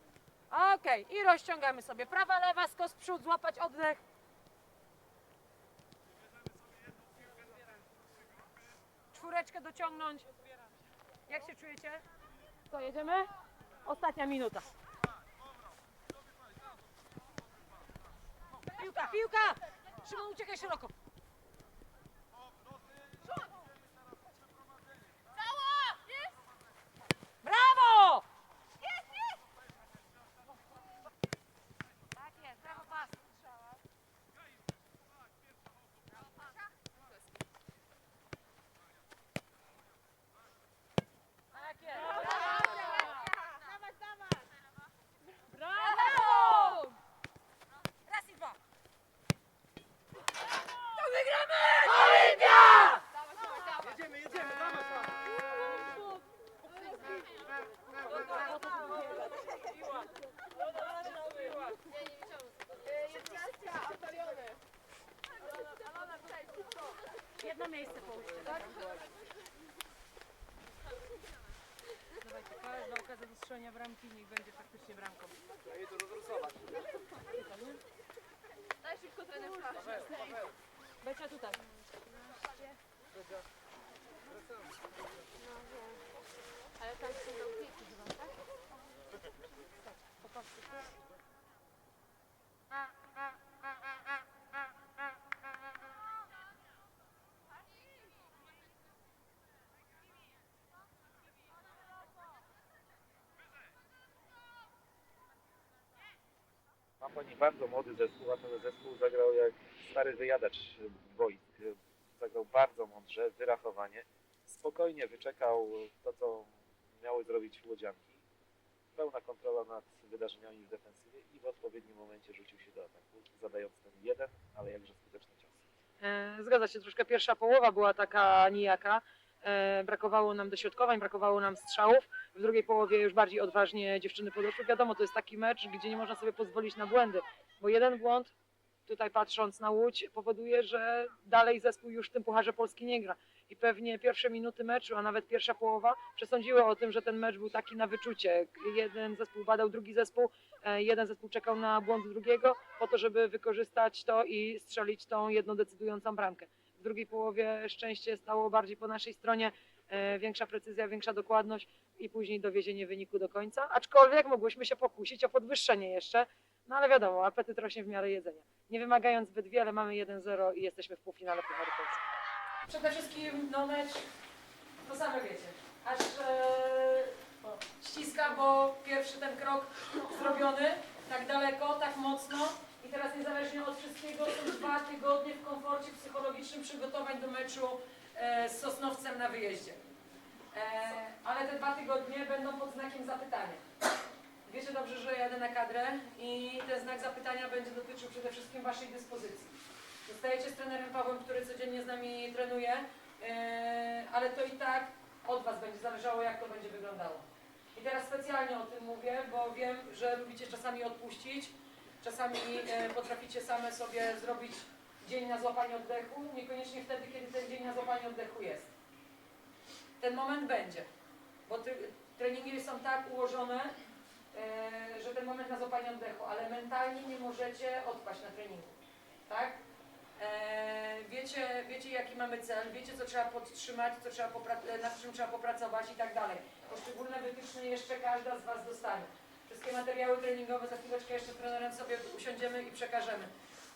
Okej, i rozciągamy sobie. Prawa, lewa, skos przód, złapać oddech. Czwóreczkę dociągnąć. Jak się czujecie? To jedziemy? Ostatnia minuta. Piłka, piłka! Szymon, uciekaj szeroko. Brawo! Tak jest, brawo, pas. Tak jest. Brawo! Raz i dwa. To wygramy! Olimpia! Jedziemy, dawaj, Jedno miejsce połóżcie, tak? Dawajcie, każda okazja do strzelenia bramki niech będzie faktycznie bramką. Ja jedę rozrusować. Daj szybko trener sprawdź. Becia tutaj. Ale tam są zamknięci chyba, tak? Popatrzcie. Ma pani bardzo młody zespół, a ten zespół zagrał jak stary wyjadacz boisk. Zagrał bardzo mądrze, wyrachowanie. Spokojnie wyczekał to, co miały zrobić Łodzianki. Pełna kontrola nad wydarzeniami w defensywie i w odpowiednim momencie rzucił się do ataku, zadając ten jeden, ale jakże skuteczny cios. Zgadza się, troszkę pierwsza połowa była taka nijaka. Brakowało nam dośrodkowań, brakowało nam strzałów. W drugiej połowie już bardziej odważnie dziewczyny podeszły. Wiadomo, to jest taki mecz, gdzie nie można sobie pozwolić na błędy, bo jeden błąd, tutaj patrząc na Łódź, powoduje, że dalej zespół już w tym Pucharze Polski nie gra. I pewnie pierwsze minuty meczu, a nawet pierwsza połowa przesądziły o tym, że ten mecz był taki na wyczucie. Jeden zespół badał drugi zespół, jeden zespół czekał na błąd drugiego po to, żeby wykorzystać to i strzelić tą jedną decydującą bramkę. W drugiej połowie szczęście stało bardziej po naszej stronie, większa precyzja, większa dokładność i później dowiezienie wyniku do końca. Aczkolwiek mogłyśmy się pokusić o podwyższenie jeszcze, no ale wiadomo, apetyt rośnie w miarę jedzenia. Nie wymagając zbyt wiele, mamy 1-0 i jesteśmy w półfinale Pucharu Polski. Przede wszystkim no mecz, to same wiecie, aż ściska, bo pierwszy ten krok zrobiony, tak daleko, tak mocno. I teraz niezależnie od wszystkiego są 2 tygodnie w komforcie psychologicznym przygotowań do meczu z Sosnowcem na wyjeździe. Ale te 2 tygodnie będą pod znakiem zapytania. Wiecie dobrze, że jadę na kadrę i ten znak zapytania będzie dotyczył przede wszystkim waszej dyspozycji. Zostajecie z trenerem Pawłem, który codziennie z nami trenuje, ale to i tak od was będzie zależało, jak to będzie wyglądało. I teraz specjalnie o tym mówię, bo wiem, że lubicie czasami odpuścić. Czasami potraficie same sobie zrobić dzień na złapanie oddechu, niekoniecznie wtedy, kiedy ten dzień na złapanie oddechu jest. Ten moment będzie, bo treningi są tak ułożone, że ten moment na złapanie oddechu, ale mentalnie nie możecie odpaść na treningu, tak? Wiecie jaki mamy cel, wiecie co trzeba podtrzymać, nad czym trzeba popracować i tak dalej. Poszczególne wytyczne jeszcze każda z was dostanie. Wszystkie materiały treningowe za chwileczkę jeszcze z trenerem sobie usiądziemy i przekażemy.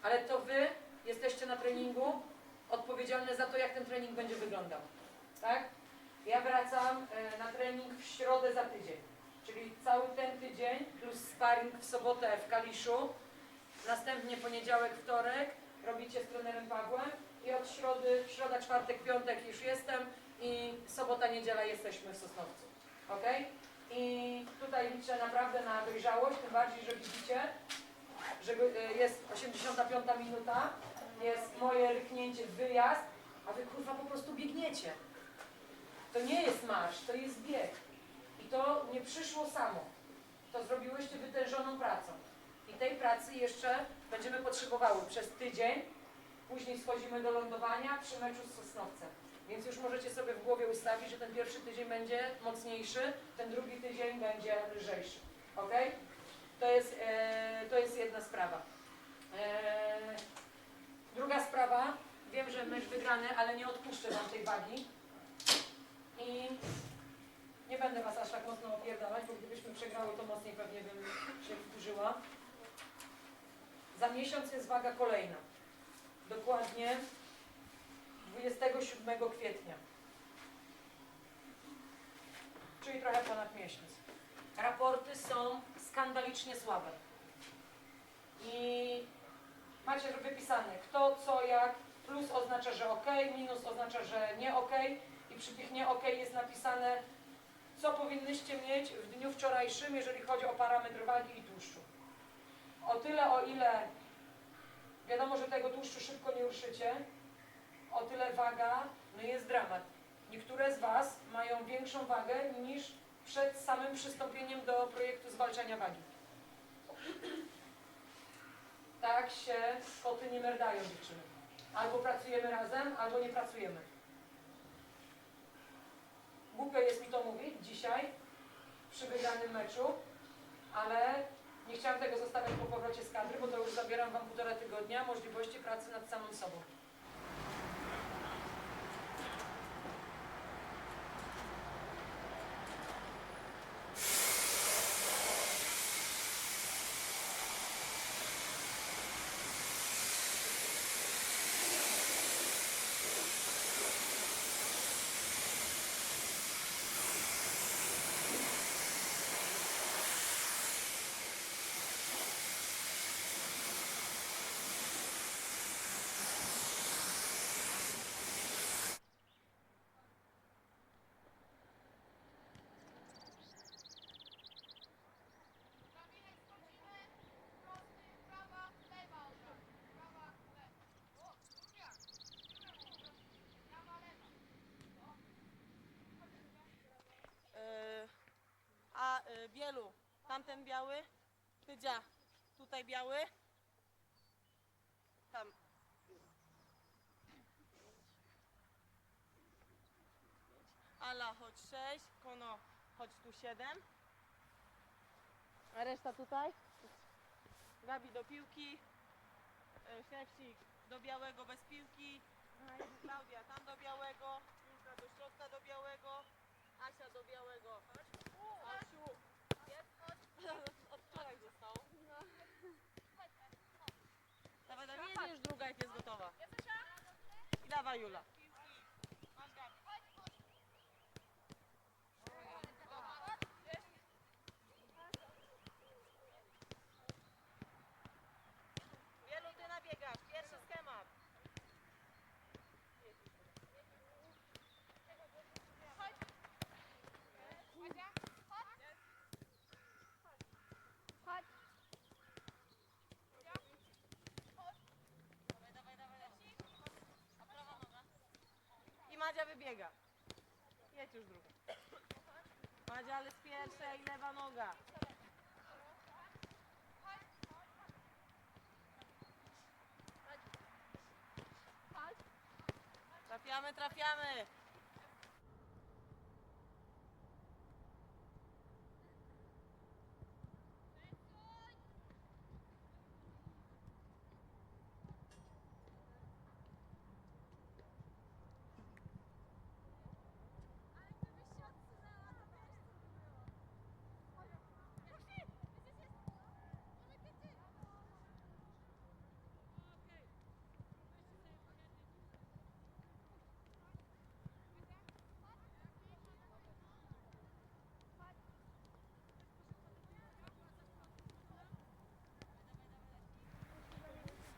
Ale to wy jesteście na treningu odpowiedzialne za to, jak ten trening będzie wyglądał. Tak? Ja wracam na trening w środę za tydzień. Czyli cały ten tydzień plus sparring w sobotę w Kaliszu. Następnie poniedziałek, wtorek robicie z trenerem Pawłem i od środa, czwartek, piątek już jestem i sobota, niedziela jesteśmy w Sosnowcu. Ok? I tutaj liczę naprawdę na dojrzałość, tym bardziej, że widzicie, że jest 85 minuta, jest moje ryknięcie, wyjazd, a wy kurwa po prostu biegniecie. To nie jest marsz, to jest bieg. I to nie przyszło samo. To zrobiłyście wytężoną pracą. I tej pracy jeszcze będziemy potrzebowały przez tydzień. Później schodzimy do lądowania przy meczu z Sosnowcem. Więc już możecie sobie w głowie ustawić, że ten pierwszy tydzień będzie mocniejszy, ten drugi tydzień będzie lżejszy. Ok? To jest jedna sprawa. Druga sprawa. Wiem, że mecz wygrany, ale nie odpuszczę wam tej wagi. I nie będę was aż tak mocno opierdalać, bo gdybyśmy przegrały, to mocniej pewnie bym się wkurzyła. Za miesiąc jest waga kolejna. Dokładnie 27 kwietnia. Czyli trochę ponad miesiąc. Raporty są skandalicznie słabe. I macie wypisane kto, co, jak. Plus oznacza, że ok, minus oznacza, że nie ok. I przy tych nie ok jest napisane, co powinnyście mieć w dniu wczorajszym, jeżeli chodzi o parametr wagi i tłuszczu. O tyle, o ile wiadomo, że tego tłuszczu szybko nie ruszycie, o tyle waga, no jest dramat. Niektóre z was mają większą wagę niż przed samym przystąpieniem do projektu zwalczania wagi. Tak się koty nie merdają, dziewczyny. Albo pracujemy razem, albo nie pracujemy. Głupio jest mi to mówić dzisiaj, przy wygranym meczu, ale nie chciałam tego zostawiać po powrocie z kadry, bo to już zabieram wam 1,5 tygodnia możliwości pracy nad samym sobą. Bielu, tamten biały, Tydzia, tutaj biały, tam. Ala, chodź 6, Kono, chodź tu 7, a reszta tutaj. Gabi do piłki, Szewsik do białego bez piłki, Klaudia tam do białego, Julka do środka do białego, Asia do białego. Asiu, od wczoraj został. Dawaj, dawaj, jedziesz druga jak jest gotowa. I dawaj Jula. Wielu ty nabiegasz, pierwszy schemat. I Madzia wybiega. Jedź już druga. Madzia, ale z pierwszej i lewa noga. Trafiamy, trafiamy.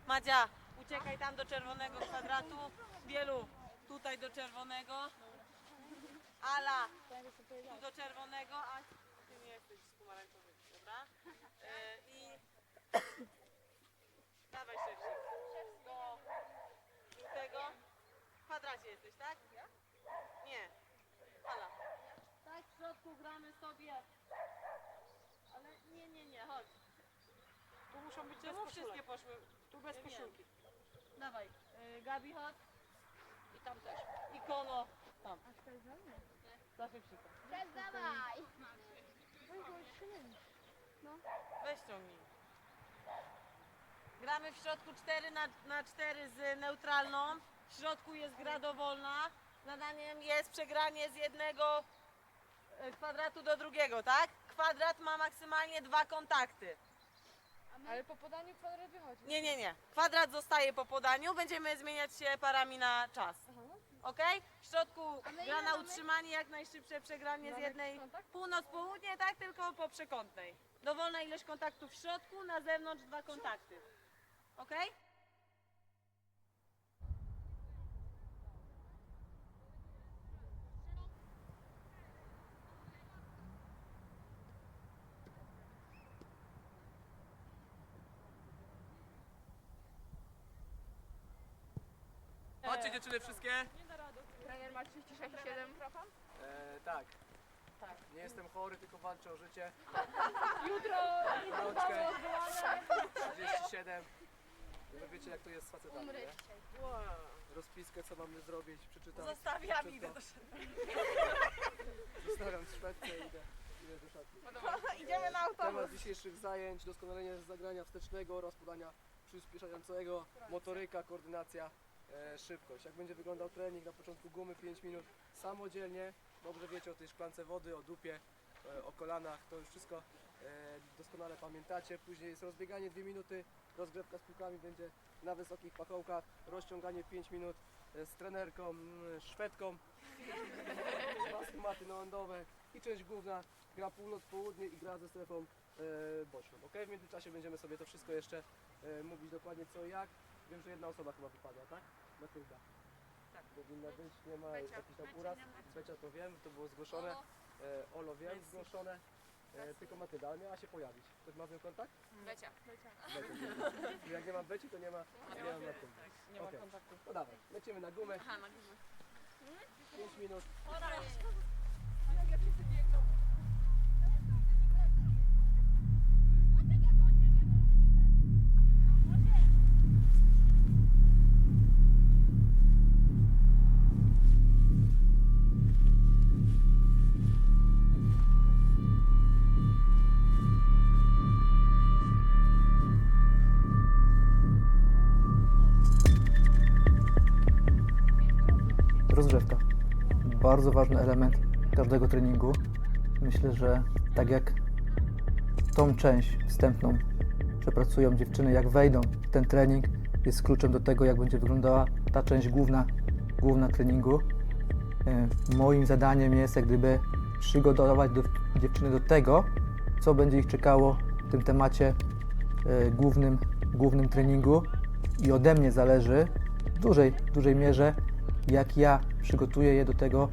Madzia, Uciekaj tam do czerwonego kwadratu. Bielu, tutaj do czerwonego. Ala, tu do czerwonego, a ty nie jesteś z pomarańczowym, dobra? I dawaj szefcik. Do żółtego. W kwadracie jesteś, tak? Nie. Ala. Tak, w środku gramy sobie. Ale nie, chodź. Tu muszą być Czemu wszystkie poszły? Tu bez koszulki. Dawaj, Gabi, chodź. I tam też. I Kono. Tam. Za szybciej. Dawaj! Weź ciągnij. Gramy w środku 4 na 4 z neutralną. W środku jest gra dowolna. Zadaniem jest przegranie z jednego kwadratu do drugiego, tak? Kwadrat ma maksymalnie 2 kontakty. Ale po podaniu kwadrat wychodzi. Nie. Kwadrat zostaje po podaniu. Będziemy zmieniać się parami na czas. Ok? W środku gra na utrzymanie, jak najszybsze przegranie z jednej. Północ-południe, tak? Tylko po przekątnej. Dowolna ilość kontaktów w środku, na zewnątrz 2 kontakty. Ok? Chodźcie dziewczyny wszystkie. Trener ma 36,7. Tak. Nie jestem chory, tylko walczę o życie. Jutro! Rączkę. 37. Wy wiecie jak to jest z facetami, Umrę nie? dzisiaj. Rozpiskę co mamy zrobić, przeczytam. Zostawiam, idę do Zostawiam szwedkę i idę do szatni. Idziemy na autobus. Temat dzisiejszych zajęć: doskonalenie zagrania wstecznego oraz podania przyspieszającego, motoryka, koordynacja, szybkość. Jak będzie wyglądał trening? Na początku gumy 5 minut samodzielnie. Dobrze wiecie o tej szklance wody, o dupie, o kolanach, to już wszystko doskonale pamiętacie. Później jest rozbieganie 2 minuty, rozgrzewka z piłkami będzie na wysokich pachołkach, rozciąganie 5 minut z trenerką, Szwedką, maty lądowe i część główna, gra północ-południe i gra ze strefą boczną. Ok? W międzyczasie będziemy sobie to wszystko jeszcze mówić dokładnie co i jak. Wiem, że jedna osoba chyba wypadła, tak? Matylda. Tak. Powinna być, nie ma jakiś tam uraz. Becia to wiem, to było zgłoszone. Olo wiem, zgłoszone. Tylko Matylda, ale miała się pojawić. Ktoś ma z nią kontakt? Becia. Becia. Jak nie ma Beci, to nie ma Matyldy. Nie ma Okej. kontaktu. No dawaj, lecimy na gumę. 5 minut. Rozgrzewka. Bardzo ważny element każdego treningu. Myślę, że tak jak tą część wstępną przepracują dziewczyny, jak wejdą w ten trening, jest kluczem do tego, jak będzie wyglądała ta część główna treningu. Moim zadaniem jest jak gdyby przygotować dziewczyny do tego, co będzie ich czekało w tym temacie głównym treningu i ode mnie zależy w dużej mierze, jak ja przygotuję je do tego,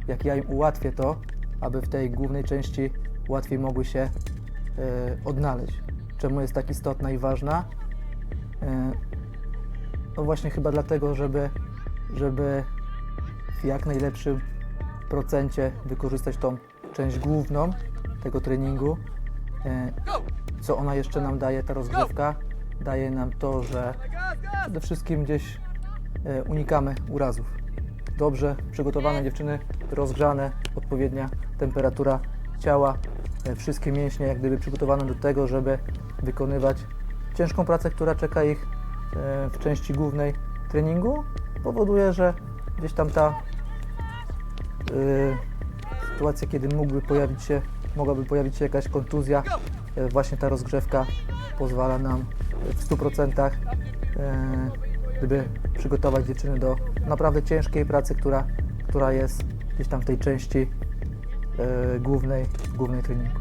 jak ja im ułatwię to, aby w tej głównej części łatwiej mogły się odnaleźć. Czemu jest tak istotna i ważna? No właśnie chyba dlatego, żeby w jak najlepszym procencie wykorzystać tą część główną tego treningu. Co ona jeszcze nam daje, ta rozgrzewka? Daje nam to, że przede wszystkim gdzieś unikamy urazów. Dobrze przygotowane dziewczyny, rozgrzane, odpowiednia temperatura ciała, wszystkie mięśnie jak gdyby przygotowane do tego, żeby wykonywać ciężką pracę, która czeka ich w części głównej treningu, powoduje, że gdzieś tam ta sytuacja, kiedy mogłaby pojawić się jakaś kontuzja, właśnie ta rozgrzewka pozwala nam w 100% gdyby przygotować dziewczyny do naprawdę ciężkiej pracy, która jest gdzieś tam w tej części głównej treningu.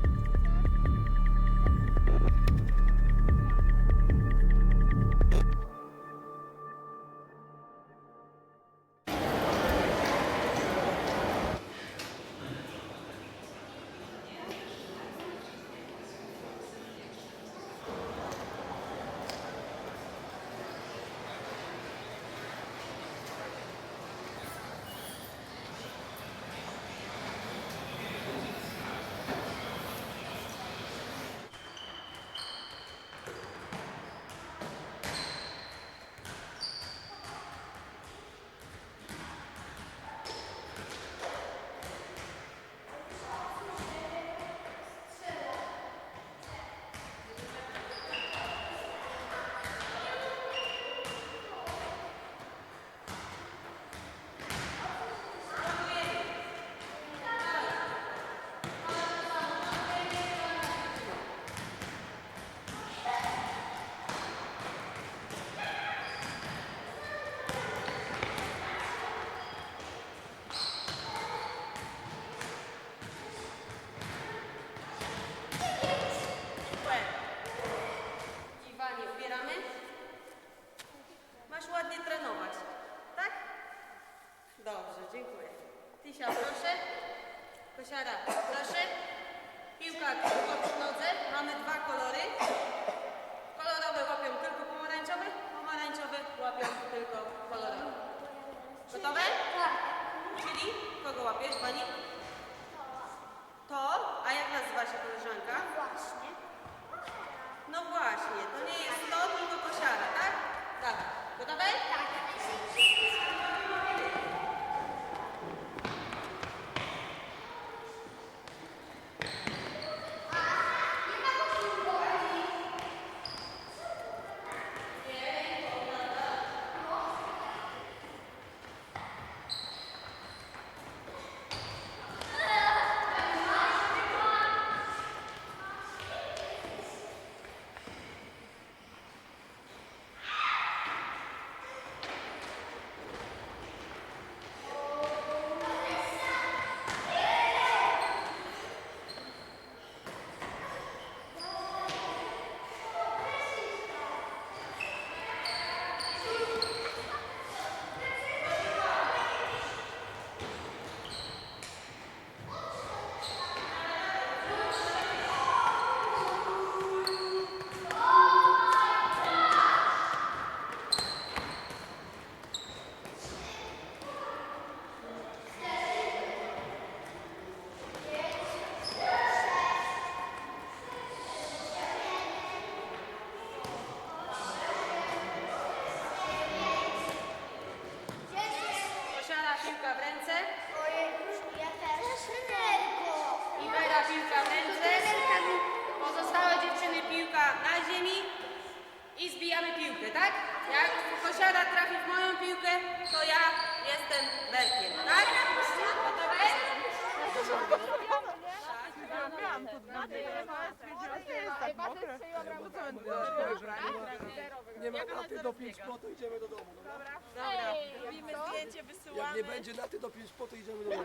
Nie ma na ty do 5 po, to idziemy do domu, dobra? Dobra, robimy zdjęcie, Jak wysyłamy. nie będzie na ty do 5 po, to idziemy do domu.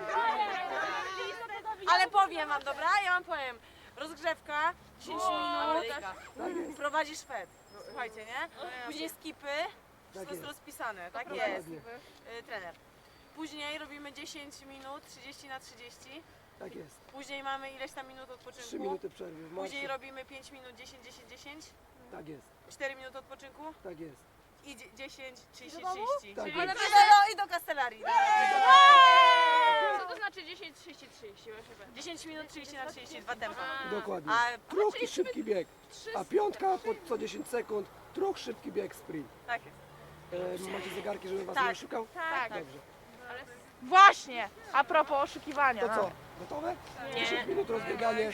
Ale powiem wam, dobra? Ja wam powiem. Rozgrzewka, 10 minut, prowadzisz FED. Słuchajcie, nie? Później skipy, wszystko jest rozpisane, tak jest. Trener. Później robimy 10 minut, 30 na 30. Tak jest. Później mamy ileś tam minut odpoczynku. 3 minuty przerwy w Później marszu. robimy 5 minut, 10, 10, 10. Tak jest, 4 minuty odpoczynku. tak jest. I 10, 30, 30. Tak Czyli jest. i do Castellarii. Co to znaczy 10, 30, 30? 10 minut, 30 na 30, 2 tempa. Dokładnie. A Truch i szybki bieg. A piątka co 10 sekund, truch, szybki bieg, sprint. tak jest. Macie zegarki, żebym was Tak. nie oszukał? Tak. Dobrze. Właśnie, a propos oszukiwania. To co, gotowe? Nie. 10 minut rozbieganie.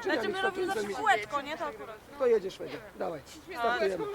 Znaczy my robimy zawsze kółeczko, nie? To akurat. To jedziesz, Fedzie. Dawaj, startujemy.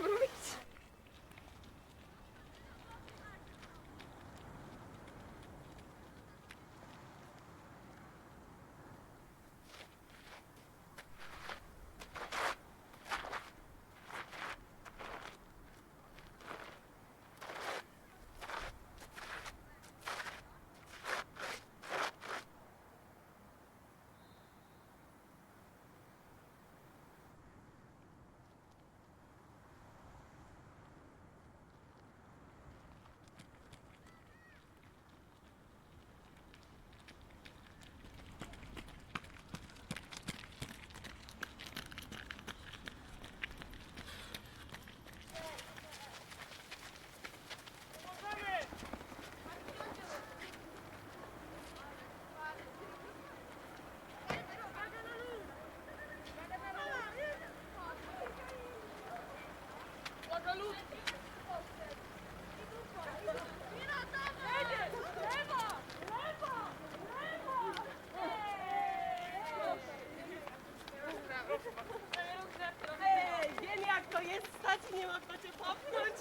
Wiem jak to jest stać i nie ma kto cię popchnąć.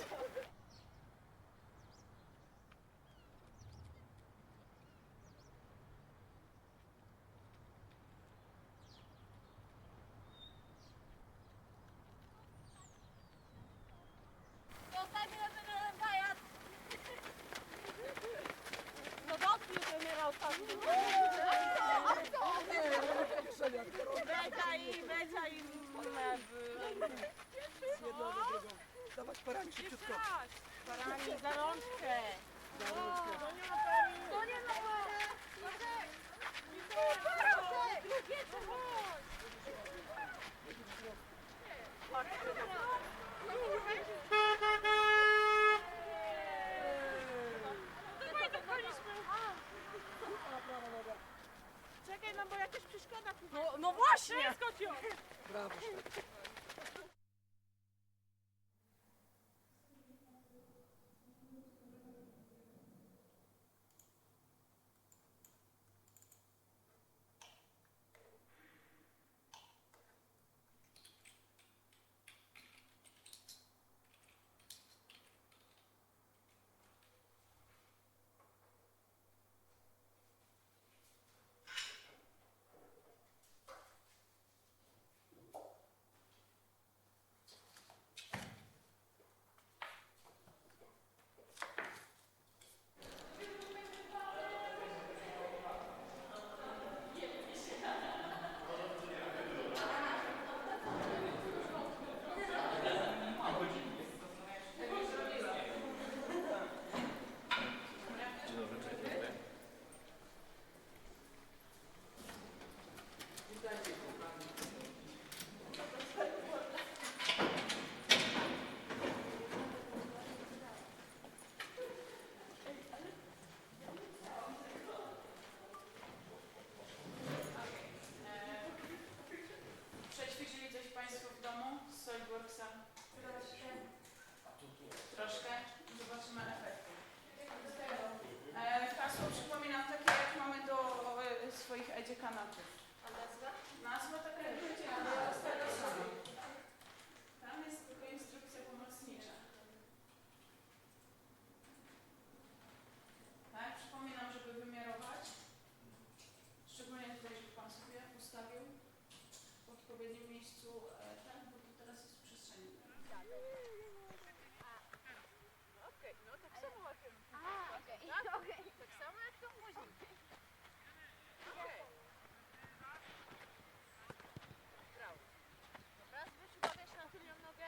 No dotknij to mnie na ostatnim. Becia i Dawać parami szybciutko. parami za rączkę. Czekaj, no bo jakaś przeszkoda. No właśnie! Brawo. Przećwiczyli coś Państwo w domu z SolidWorksa? Troszkę. Zobaczymy efekty. Hasło przypominam takie, jak mamy do swoich Edzie kanapów. A nazwa? Nazwa taka jak będzie, ale z tego samo. Tam jest tylko instrukcja pomocnicza. Tak, przypominam, żeby wymiarować. Szczególnie tutaj, żeby Pan sobie ustawił odpowiedni miejscu ten, bo tu teraz jest przestrzeń. Okej, no tak samo łapiemy. Okej. Tak samo jak to później. Okej. Brawo. Dobra, wyczuwasz na tylnią nogę.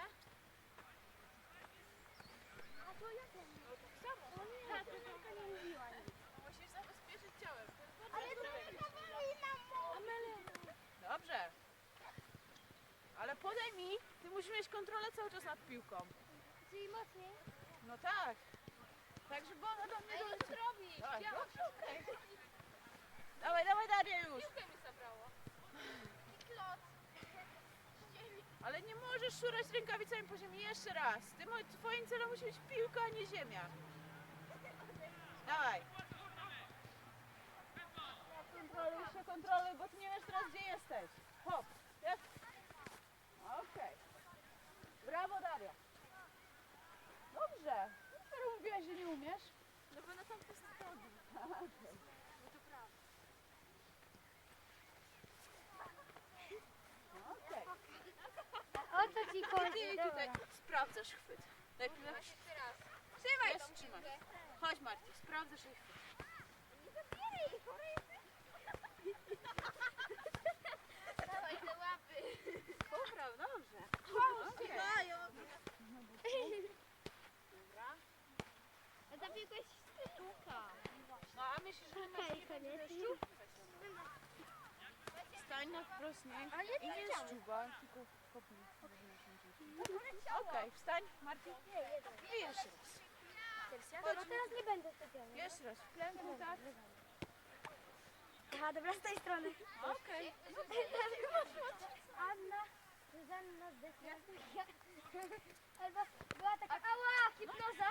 A to jak? No tak samo. Ta trenerka nie mówiła nic. Musisz zabezpieczyć ciałem. Ale trenerka i nam Dobrze. Ale podaj mi, ty musisz mieć kontrolę cały czas nad piłką. Czyli mocniej? No tak. Tak, żeby ona do mnie doleci. Zrobić! Dawaj, Ja dobrze, okej. Dawaj, dawaj, Daria już. piłkę mi zabrało. I klot. Ale nie możesz szurać rękawicami po ziemi. Jeszcze raz. Twoim celem musi być piłka, a nie ziemia. Dawaj. Kontroluj, bo ty nie wiesz teraz, gdzie jesteś. Hop. Jest. Okej. Brawo, Daria. Dobrze. Teraz mówiłaś, że nie umiesz. No bo na tam to stoi. Okej. No to prawda. Okej. O co ci chodzi? Ty tutaj sprawdzasz chwyt. Najpierw Jeszcze raz. Trzymaj Jest, tą trzymaj. piłkę. Chodź, Marti, sprawdzasz jej chwyt. Nie zabieraj jej, chory jesteś. Dawaj te łapy. Popraw, dobrze. Okej. Dobra. A ta piłka jest sztuka. No a myślisz, że masz nie będzie deszczu? Stań na wprost, nie? I nie zczuwa, tylko kopnij. Okej, wstań, Marti. I jeszcze raz. No teraz nie będę stawiony. Jeszcze raz, w klęku, tak? Aha, dobra, z tej strony. Okej. Anna, Zuzanna, Albo była taka, ała, hipnoza.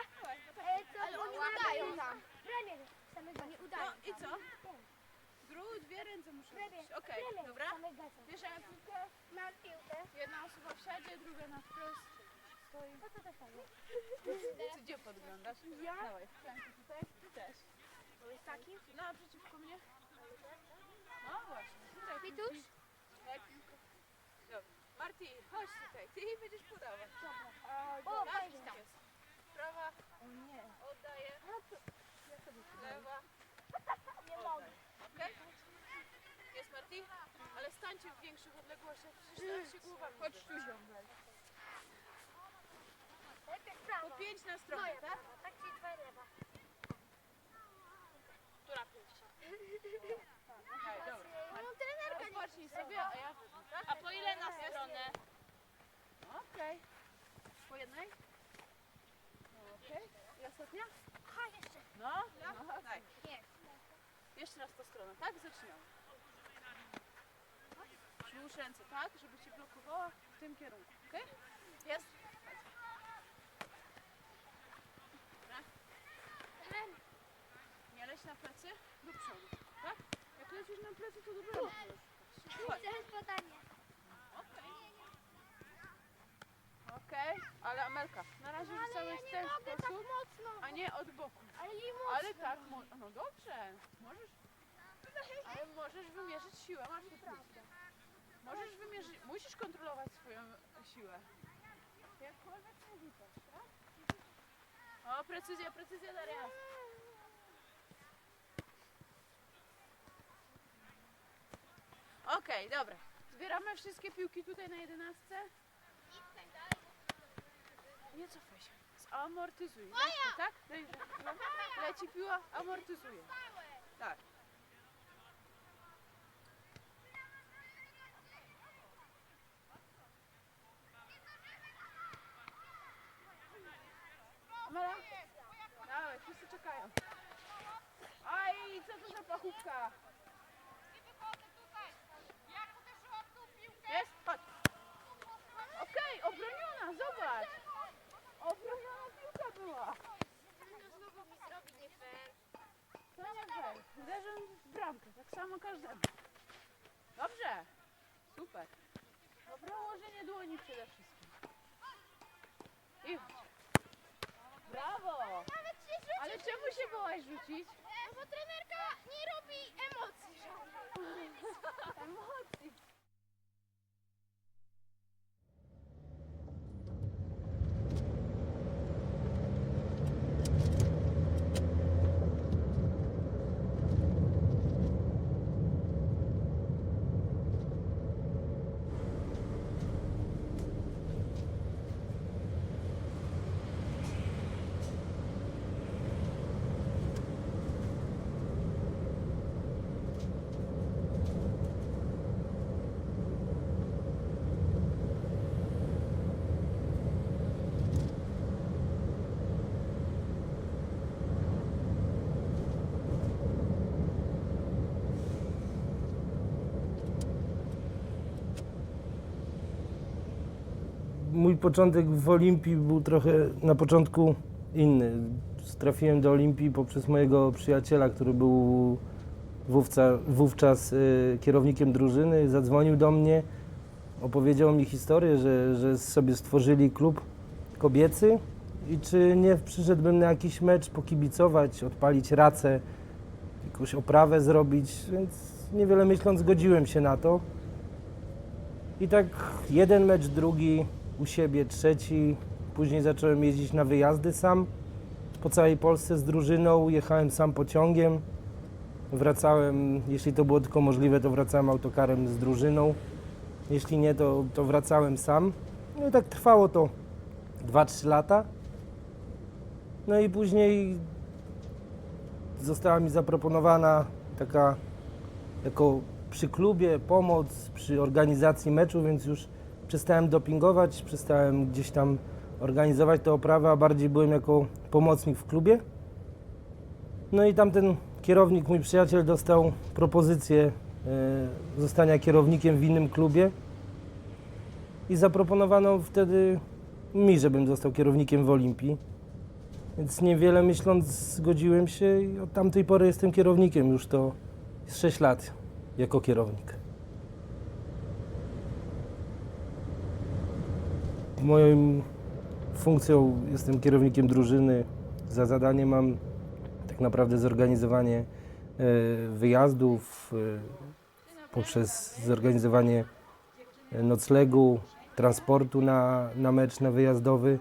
Ale oni udają tam. Premier, samego nie udają. No i co? Dwie ręce muszą być. Okej, Premier, dobra. samego gasa. Bierzemy piłkę. Mam piłkę. Jedna osoba wsiadzie, druga na wprost. Stoi. No to też fajnie. Ty gdzie podglądasz? Ja? Dawaj, w klęku tutaj. Ty też. To jest taki? No, przeciwko mnie. No właśnie. Tutaj. Pituś? Tak. Dobra. Marti, chodź tutaj. Ty jej będziesz podawać. O, Tak, fajnie. jest. Prawa. O nie. Oddaję. Lewa. Nie mogę. Okej? Jest Marti? Ale stańcie w większych odległościach. Przecież teraz się głowa chodź tu ziombel. Najpierw prawo. Po 5 na stronę, Moja tak? prawa, tak czyli twoja lewa. Która 5? Okej, dobra. No trenerka nie Odpocznij sobie, a ja... Tak? A po ile na stronę? Okej. Po jednej? Okej. I ostatnia? Aha, jeszcze. No, daj. Nie. Jeszcze raz tą stronę, tak? Zaczynamy. Przyłóż ręce, tak? Żeby cię blokowała w tym kierunku, okej? Jest? Dobra. Nie leć na plecy, do przodu, tak? Jak lecisz na plecy, to do przodu. Chodź. To jest podanie. Okej. Okej, ale Amelka, na razie rzucałeś w ten Mogę tak sposób, mocno. a nie od boku. Ale nie mocno. Ale tak, no dobrze, możesz, ale możesz wymierzyć siłę, masz to prawdę. Możesz wymierzyć, musisz kontrolować swoją siłę. Jakkolwiek nie rzucasz, tak? O, precyzja, precyzja, Daria. Okej, dobra. Zbieramy wszystkie piłki tutaj na 11. Nie cofaj się. Zamortyzuj. Leci, tak? Leci piła, amortyzuje. Tak. Amela? Dawaj, wszyscy czekają. Aj, co to za pachówka? Jest? Chodź. Okej, obroniona, zobacz. Obroniona piłka była. To znowu mi zrobi nie fair. To nie fair. Uderzę w bramkę, tak samo każdemu. Dobrze. Super. Dobre ułożenie dłoni przede wszystkim. I chodź. Brawo. Nawet się rzuci. Ale czemu się wołaś rzucić? No bo trenerka nie robi emocji żadnych. Emocji. mój początek w Olimpii był trochę na początku inny. Trafiłem do Olimpii poprzez mojego przyjaciela, który był wówczas kierownikiem drużyny. Zadzwonił do mnie, opowiedział mi historię, że sobie stworzyli klub kobiecy i czy nie przyszedłbym na jakiś mecz pokibicować, odpalić racę, jakąś oprawę zrobić, więc niewiele myśląc zgodziłem się na to. I tak jeden mecz, drugi, u siebie trzeci, później zacząłem jeździć na wyjazdy sam po całej Polsce z drużyną, jechałem sam pociągiem, wracałem, jeśli to było tylko możliwe, to wracałem autokarem z drużyną, jeśli nie, to wracałem sam. No i tak trwało to 2-3 lata. No i później została mi zaproponowana taka jako przy klubie pomoc przy organizacji meczu, więc już przestałem dopingować, przestałem gdzieś tam organizować te oprawy, a bardziej byłem jako pomocnik w klubie. No i tamten kierownik, mój przyjaciel, dostał propozycję zostania kierownikiem w innym klubie i zaproponowano wtedy mi, żebym został kierownikiem w Olimpii. Więc niewiele myśląc zgodziłem się i od tamtej pory jestem kierownikiem, już to jest 6 lat jako kierownik. Moją funkcją jestem kierownikiem drużyny. Za zadanie mam tak naprawdę zorganizowanie wyjazdów, poprzez zorganizowanie noclegu, transportu na mecz, na wyjazdowy.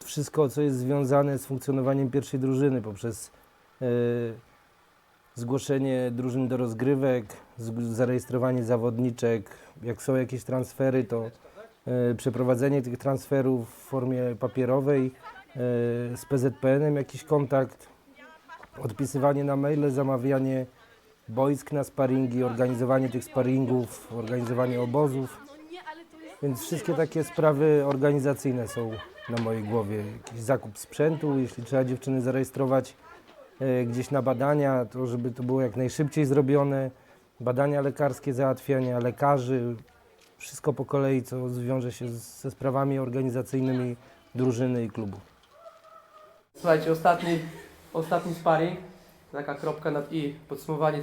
Wszystko, co jest związane z funkcjonowaniem pierwszej drużyny, poprzez zgłoszenie drużyn do rozgrywek, zarejestrowanie zawodniczek, jak są jakieś transfery, to przeprowadzenie tych transferów w formie papierowej, z PZPN-em jakiś kontakt, odpisywanie na maile, zamawianie boisk na sparingi, organizowanie tych sparingów, organizowanie obozów. Więc wszystkie takie sprawy organizacyjne są na mojej głowie. Jakiś zakup sprzętu, jeśli trzeba dziewczyny zarejestrować gdzieś na badania, to żeby to było jak najszybciej zrobione. Badania lekarskie, załatwiania lekarzy, wszystko po kolei, co zwiąże się ze sprawami organizacyjnymi drużyny i klubu. Słuchajcie, ostatni sparring, taka kropka nad i, podsumowanie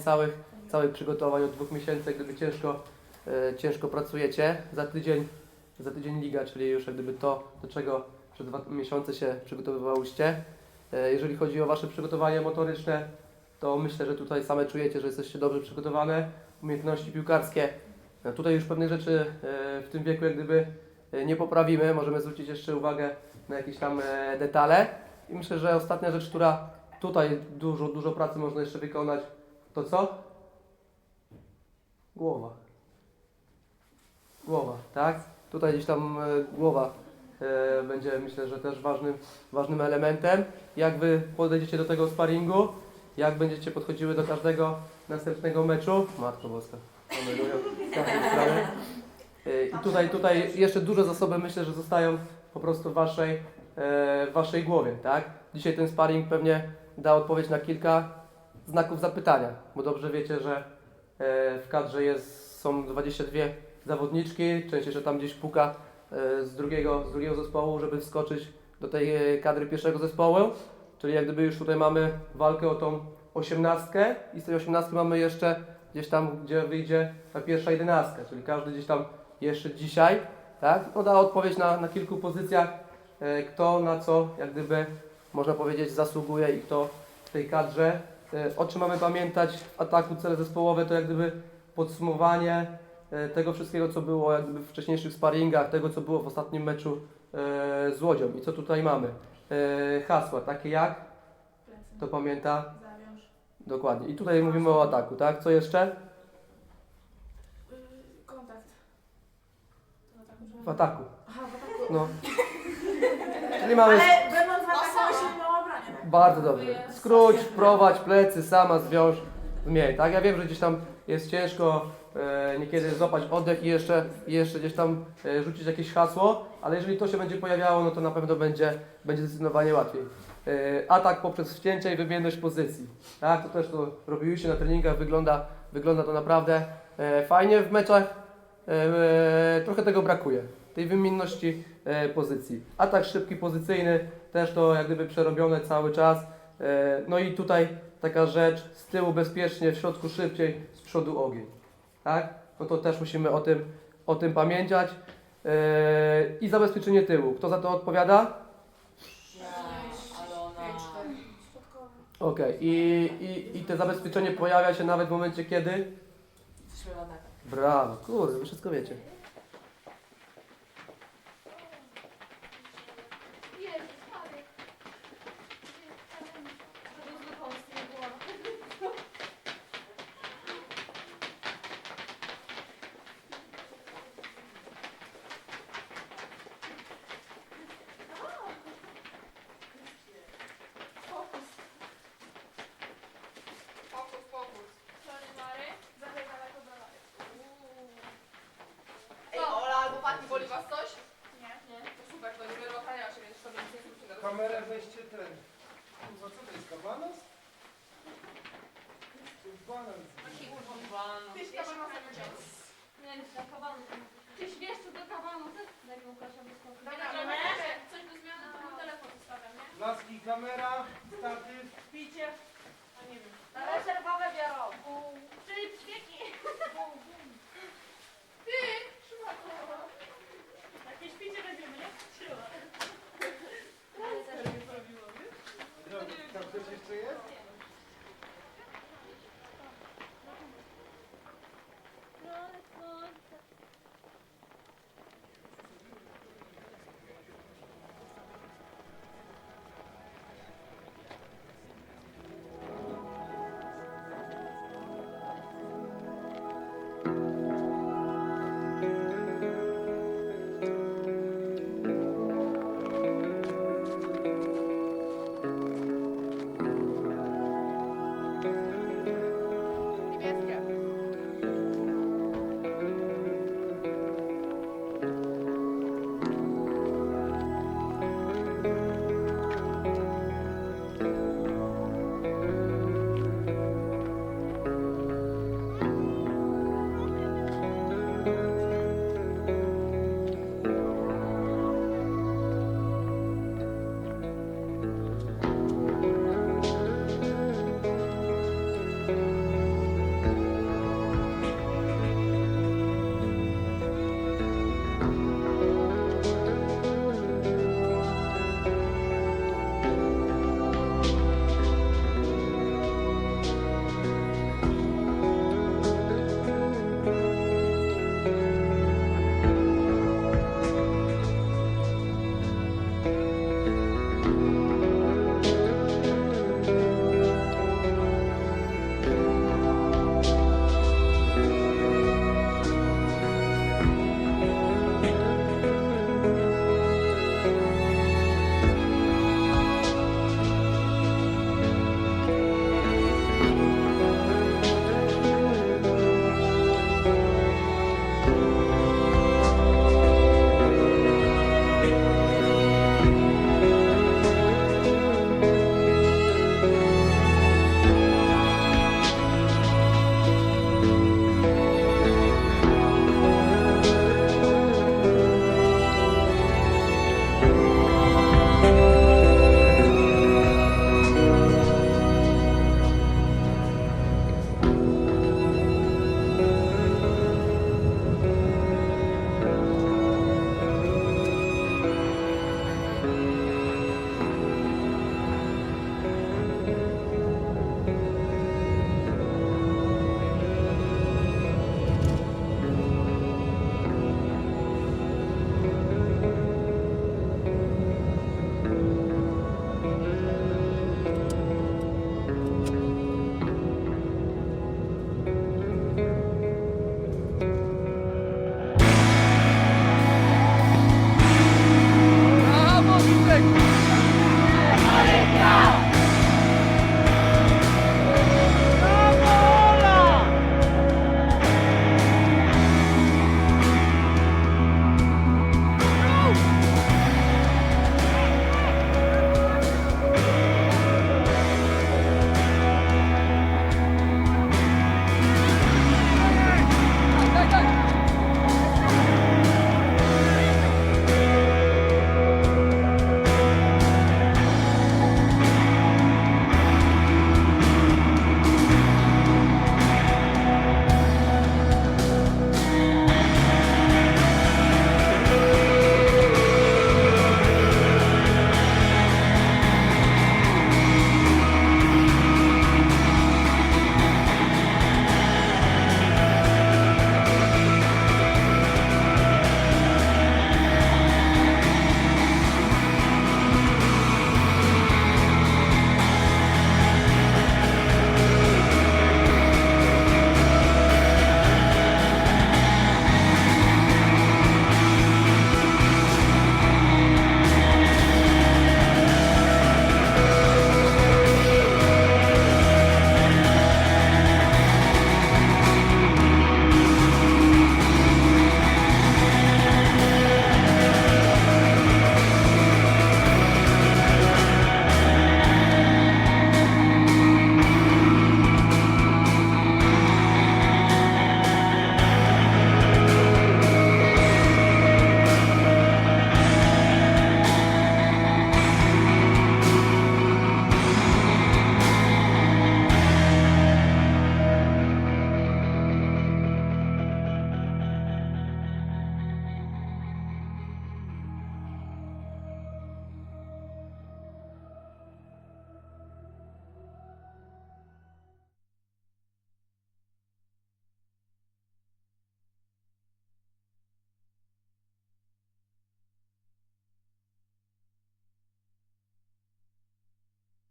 całych przygotowań od 2 miesięcy, gdyby ciężko pracujecie. Za tydzień liga, czyli już jak gdyby to, do czego przez 2 miesiące się przygotowywałyście. Jeżeli chodzi o Wasze przygotowanie motoryczne, to myślę, że tutaj same czujecie, że jesteście dobrze przygotowane. Umiejętności piłkarskie, tutaj już pewnych rzeczy w tym wieku jak gdyby nie poprawimy. Możemy zwrócić jeszcze uwagę na jakieś tam detale. I myślę, że ostatnia rzecz, która tutaj dużo pracy można jeszcze wykonać, to co? Głowa, tak? Tutaj gdzieś tam głowa będzie, myślę, że też ważnym elementem. Jak Wy podejdziecie do tego sparingu, jak będziecie podchodziły do każdego następnego meczu. Matko Boska. I tutaj jeszcze duże zasoby, myślę, że zostają po prostu w Waszej głowie, tak? Dzisiaj ten sparring pewnie da odpowiedź na kilka znaków zapytania, bo dobrze wiecie, że w kadrze są 22 zawodniczki, część jeszcze tam gdzieś puka z drugiego zespołu, żeby wskoczyć do tej kadry pierwszego zespołu, czyli jak gdyby już tutaj mamy walkę o tą 18 i z tej 18 mamy jeszcze gdzieś tam, gdzie wyjdzie ta pierwsza 11, czyli każdy gdzieś tam jeszcze dzisiaj, tak? No da odpowiedź na kilku pozycjach, kto na co, jak gdyby można powiedzieć, zasługuje i kto w tej kadrze. O czym mamy pamiętać w ataku, cele zespołowe, to jak gdyby podsumowanie tego wszystkiego, co było jak gdyby w wcześniejszych sparingach, tego, co było w ostatnim meczu z Łodzią. I co tutaj mamy? Hasła takie jak? Kto pamięta? Zawiąż. Dokładnie. I tutaj mówimy o ataku, tak? Co jeszcze? Kontakt. W ataku. Aha, w ataku. No. Czyli mamy... Ale będąc w ataku myślimy o obronie. Bardzo dobrze. Skróć, wprowadź, plecy, sama zwiąż, zmień, tak? Ja wiem, że gdzieś tam jest ciężko niekiedy złapać oddech i jeszcze gdzieś tam rzucić jakieś hasło, ale jeżeli to się będzie pojawiało, no to na pewno będzie zdecydowanie łatwiej. Atak poprzez wcięcie i wymienność pozycji, tak? To też to robiliście na treningach, wygląda to naprawdę fajnie w meczach, trochę tego brakuje. tej wymienności pozycji. Atak szybki, pozycyjny, też to jak gdyby przerobione cały czas. No i tutaj taka rzecz, z tyłu bezpiecznie, w środku szybciej, z przodu ogień. Tak? No to też musimy o tym pamiętać. I zabezpieczenie tyłu. Kto za to odpowiada? Okej. I te zabezpieczenie pojawia się nawet w momencie, kiedy? Brawo, kurde, wy wszystko wiecie. Ej, Ola albo Pati, boli was coś? Nie. Nie? To super, to nie wyrochania się, więc to więcej nie przyda. Kamerę weźcie ten. Kurwa, co to jest, kabanos? To jest banan. Taki urwon. Tyś kabanosem. Nie, nie, kabanosem.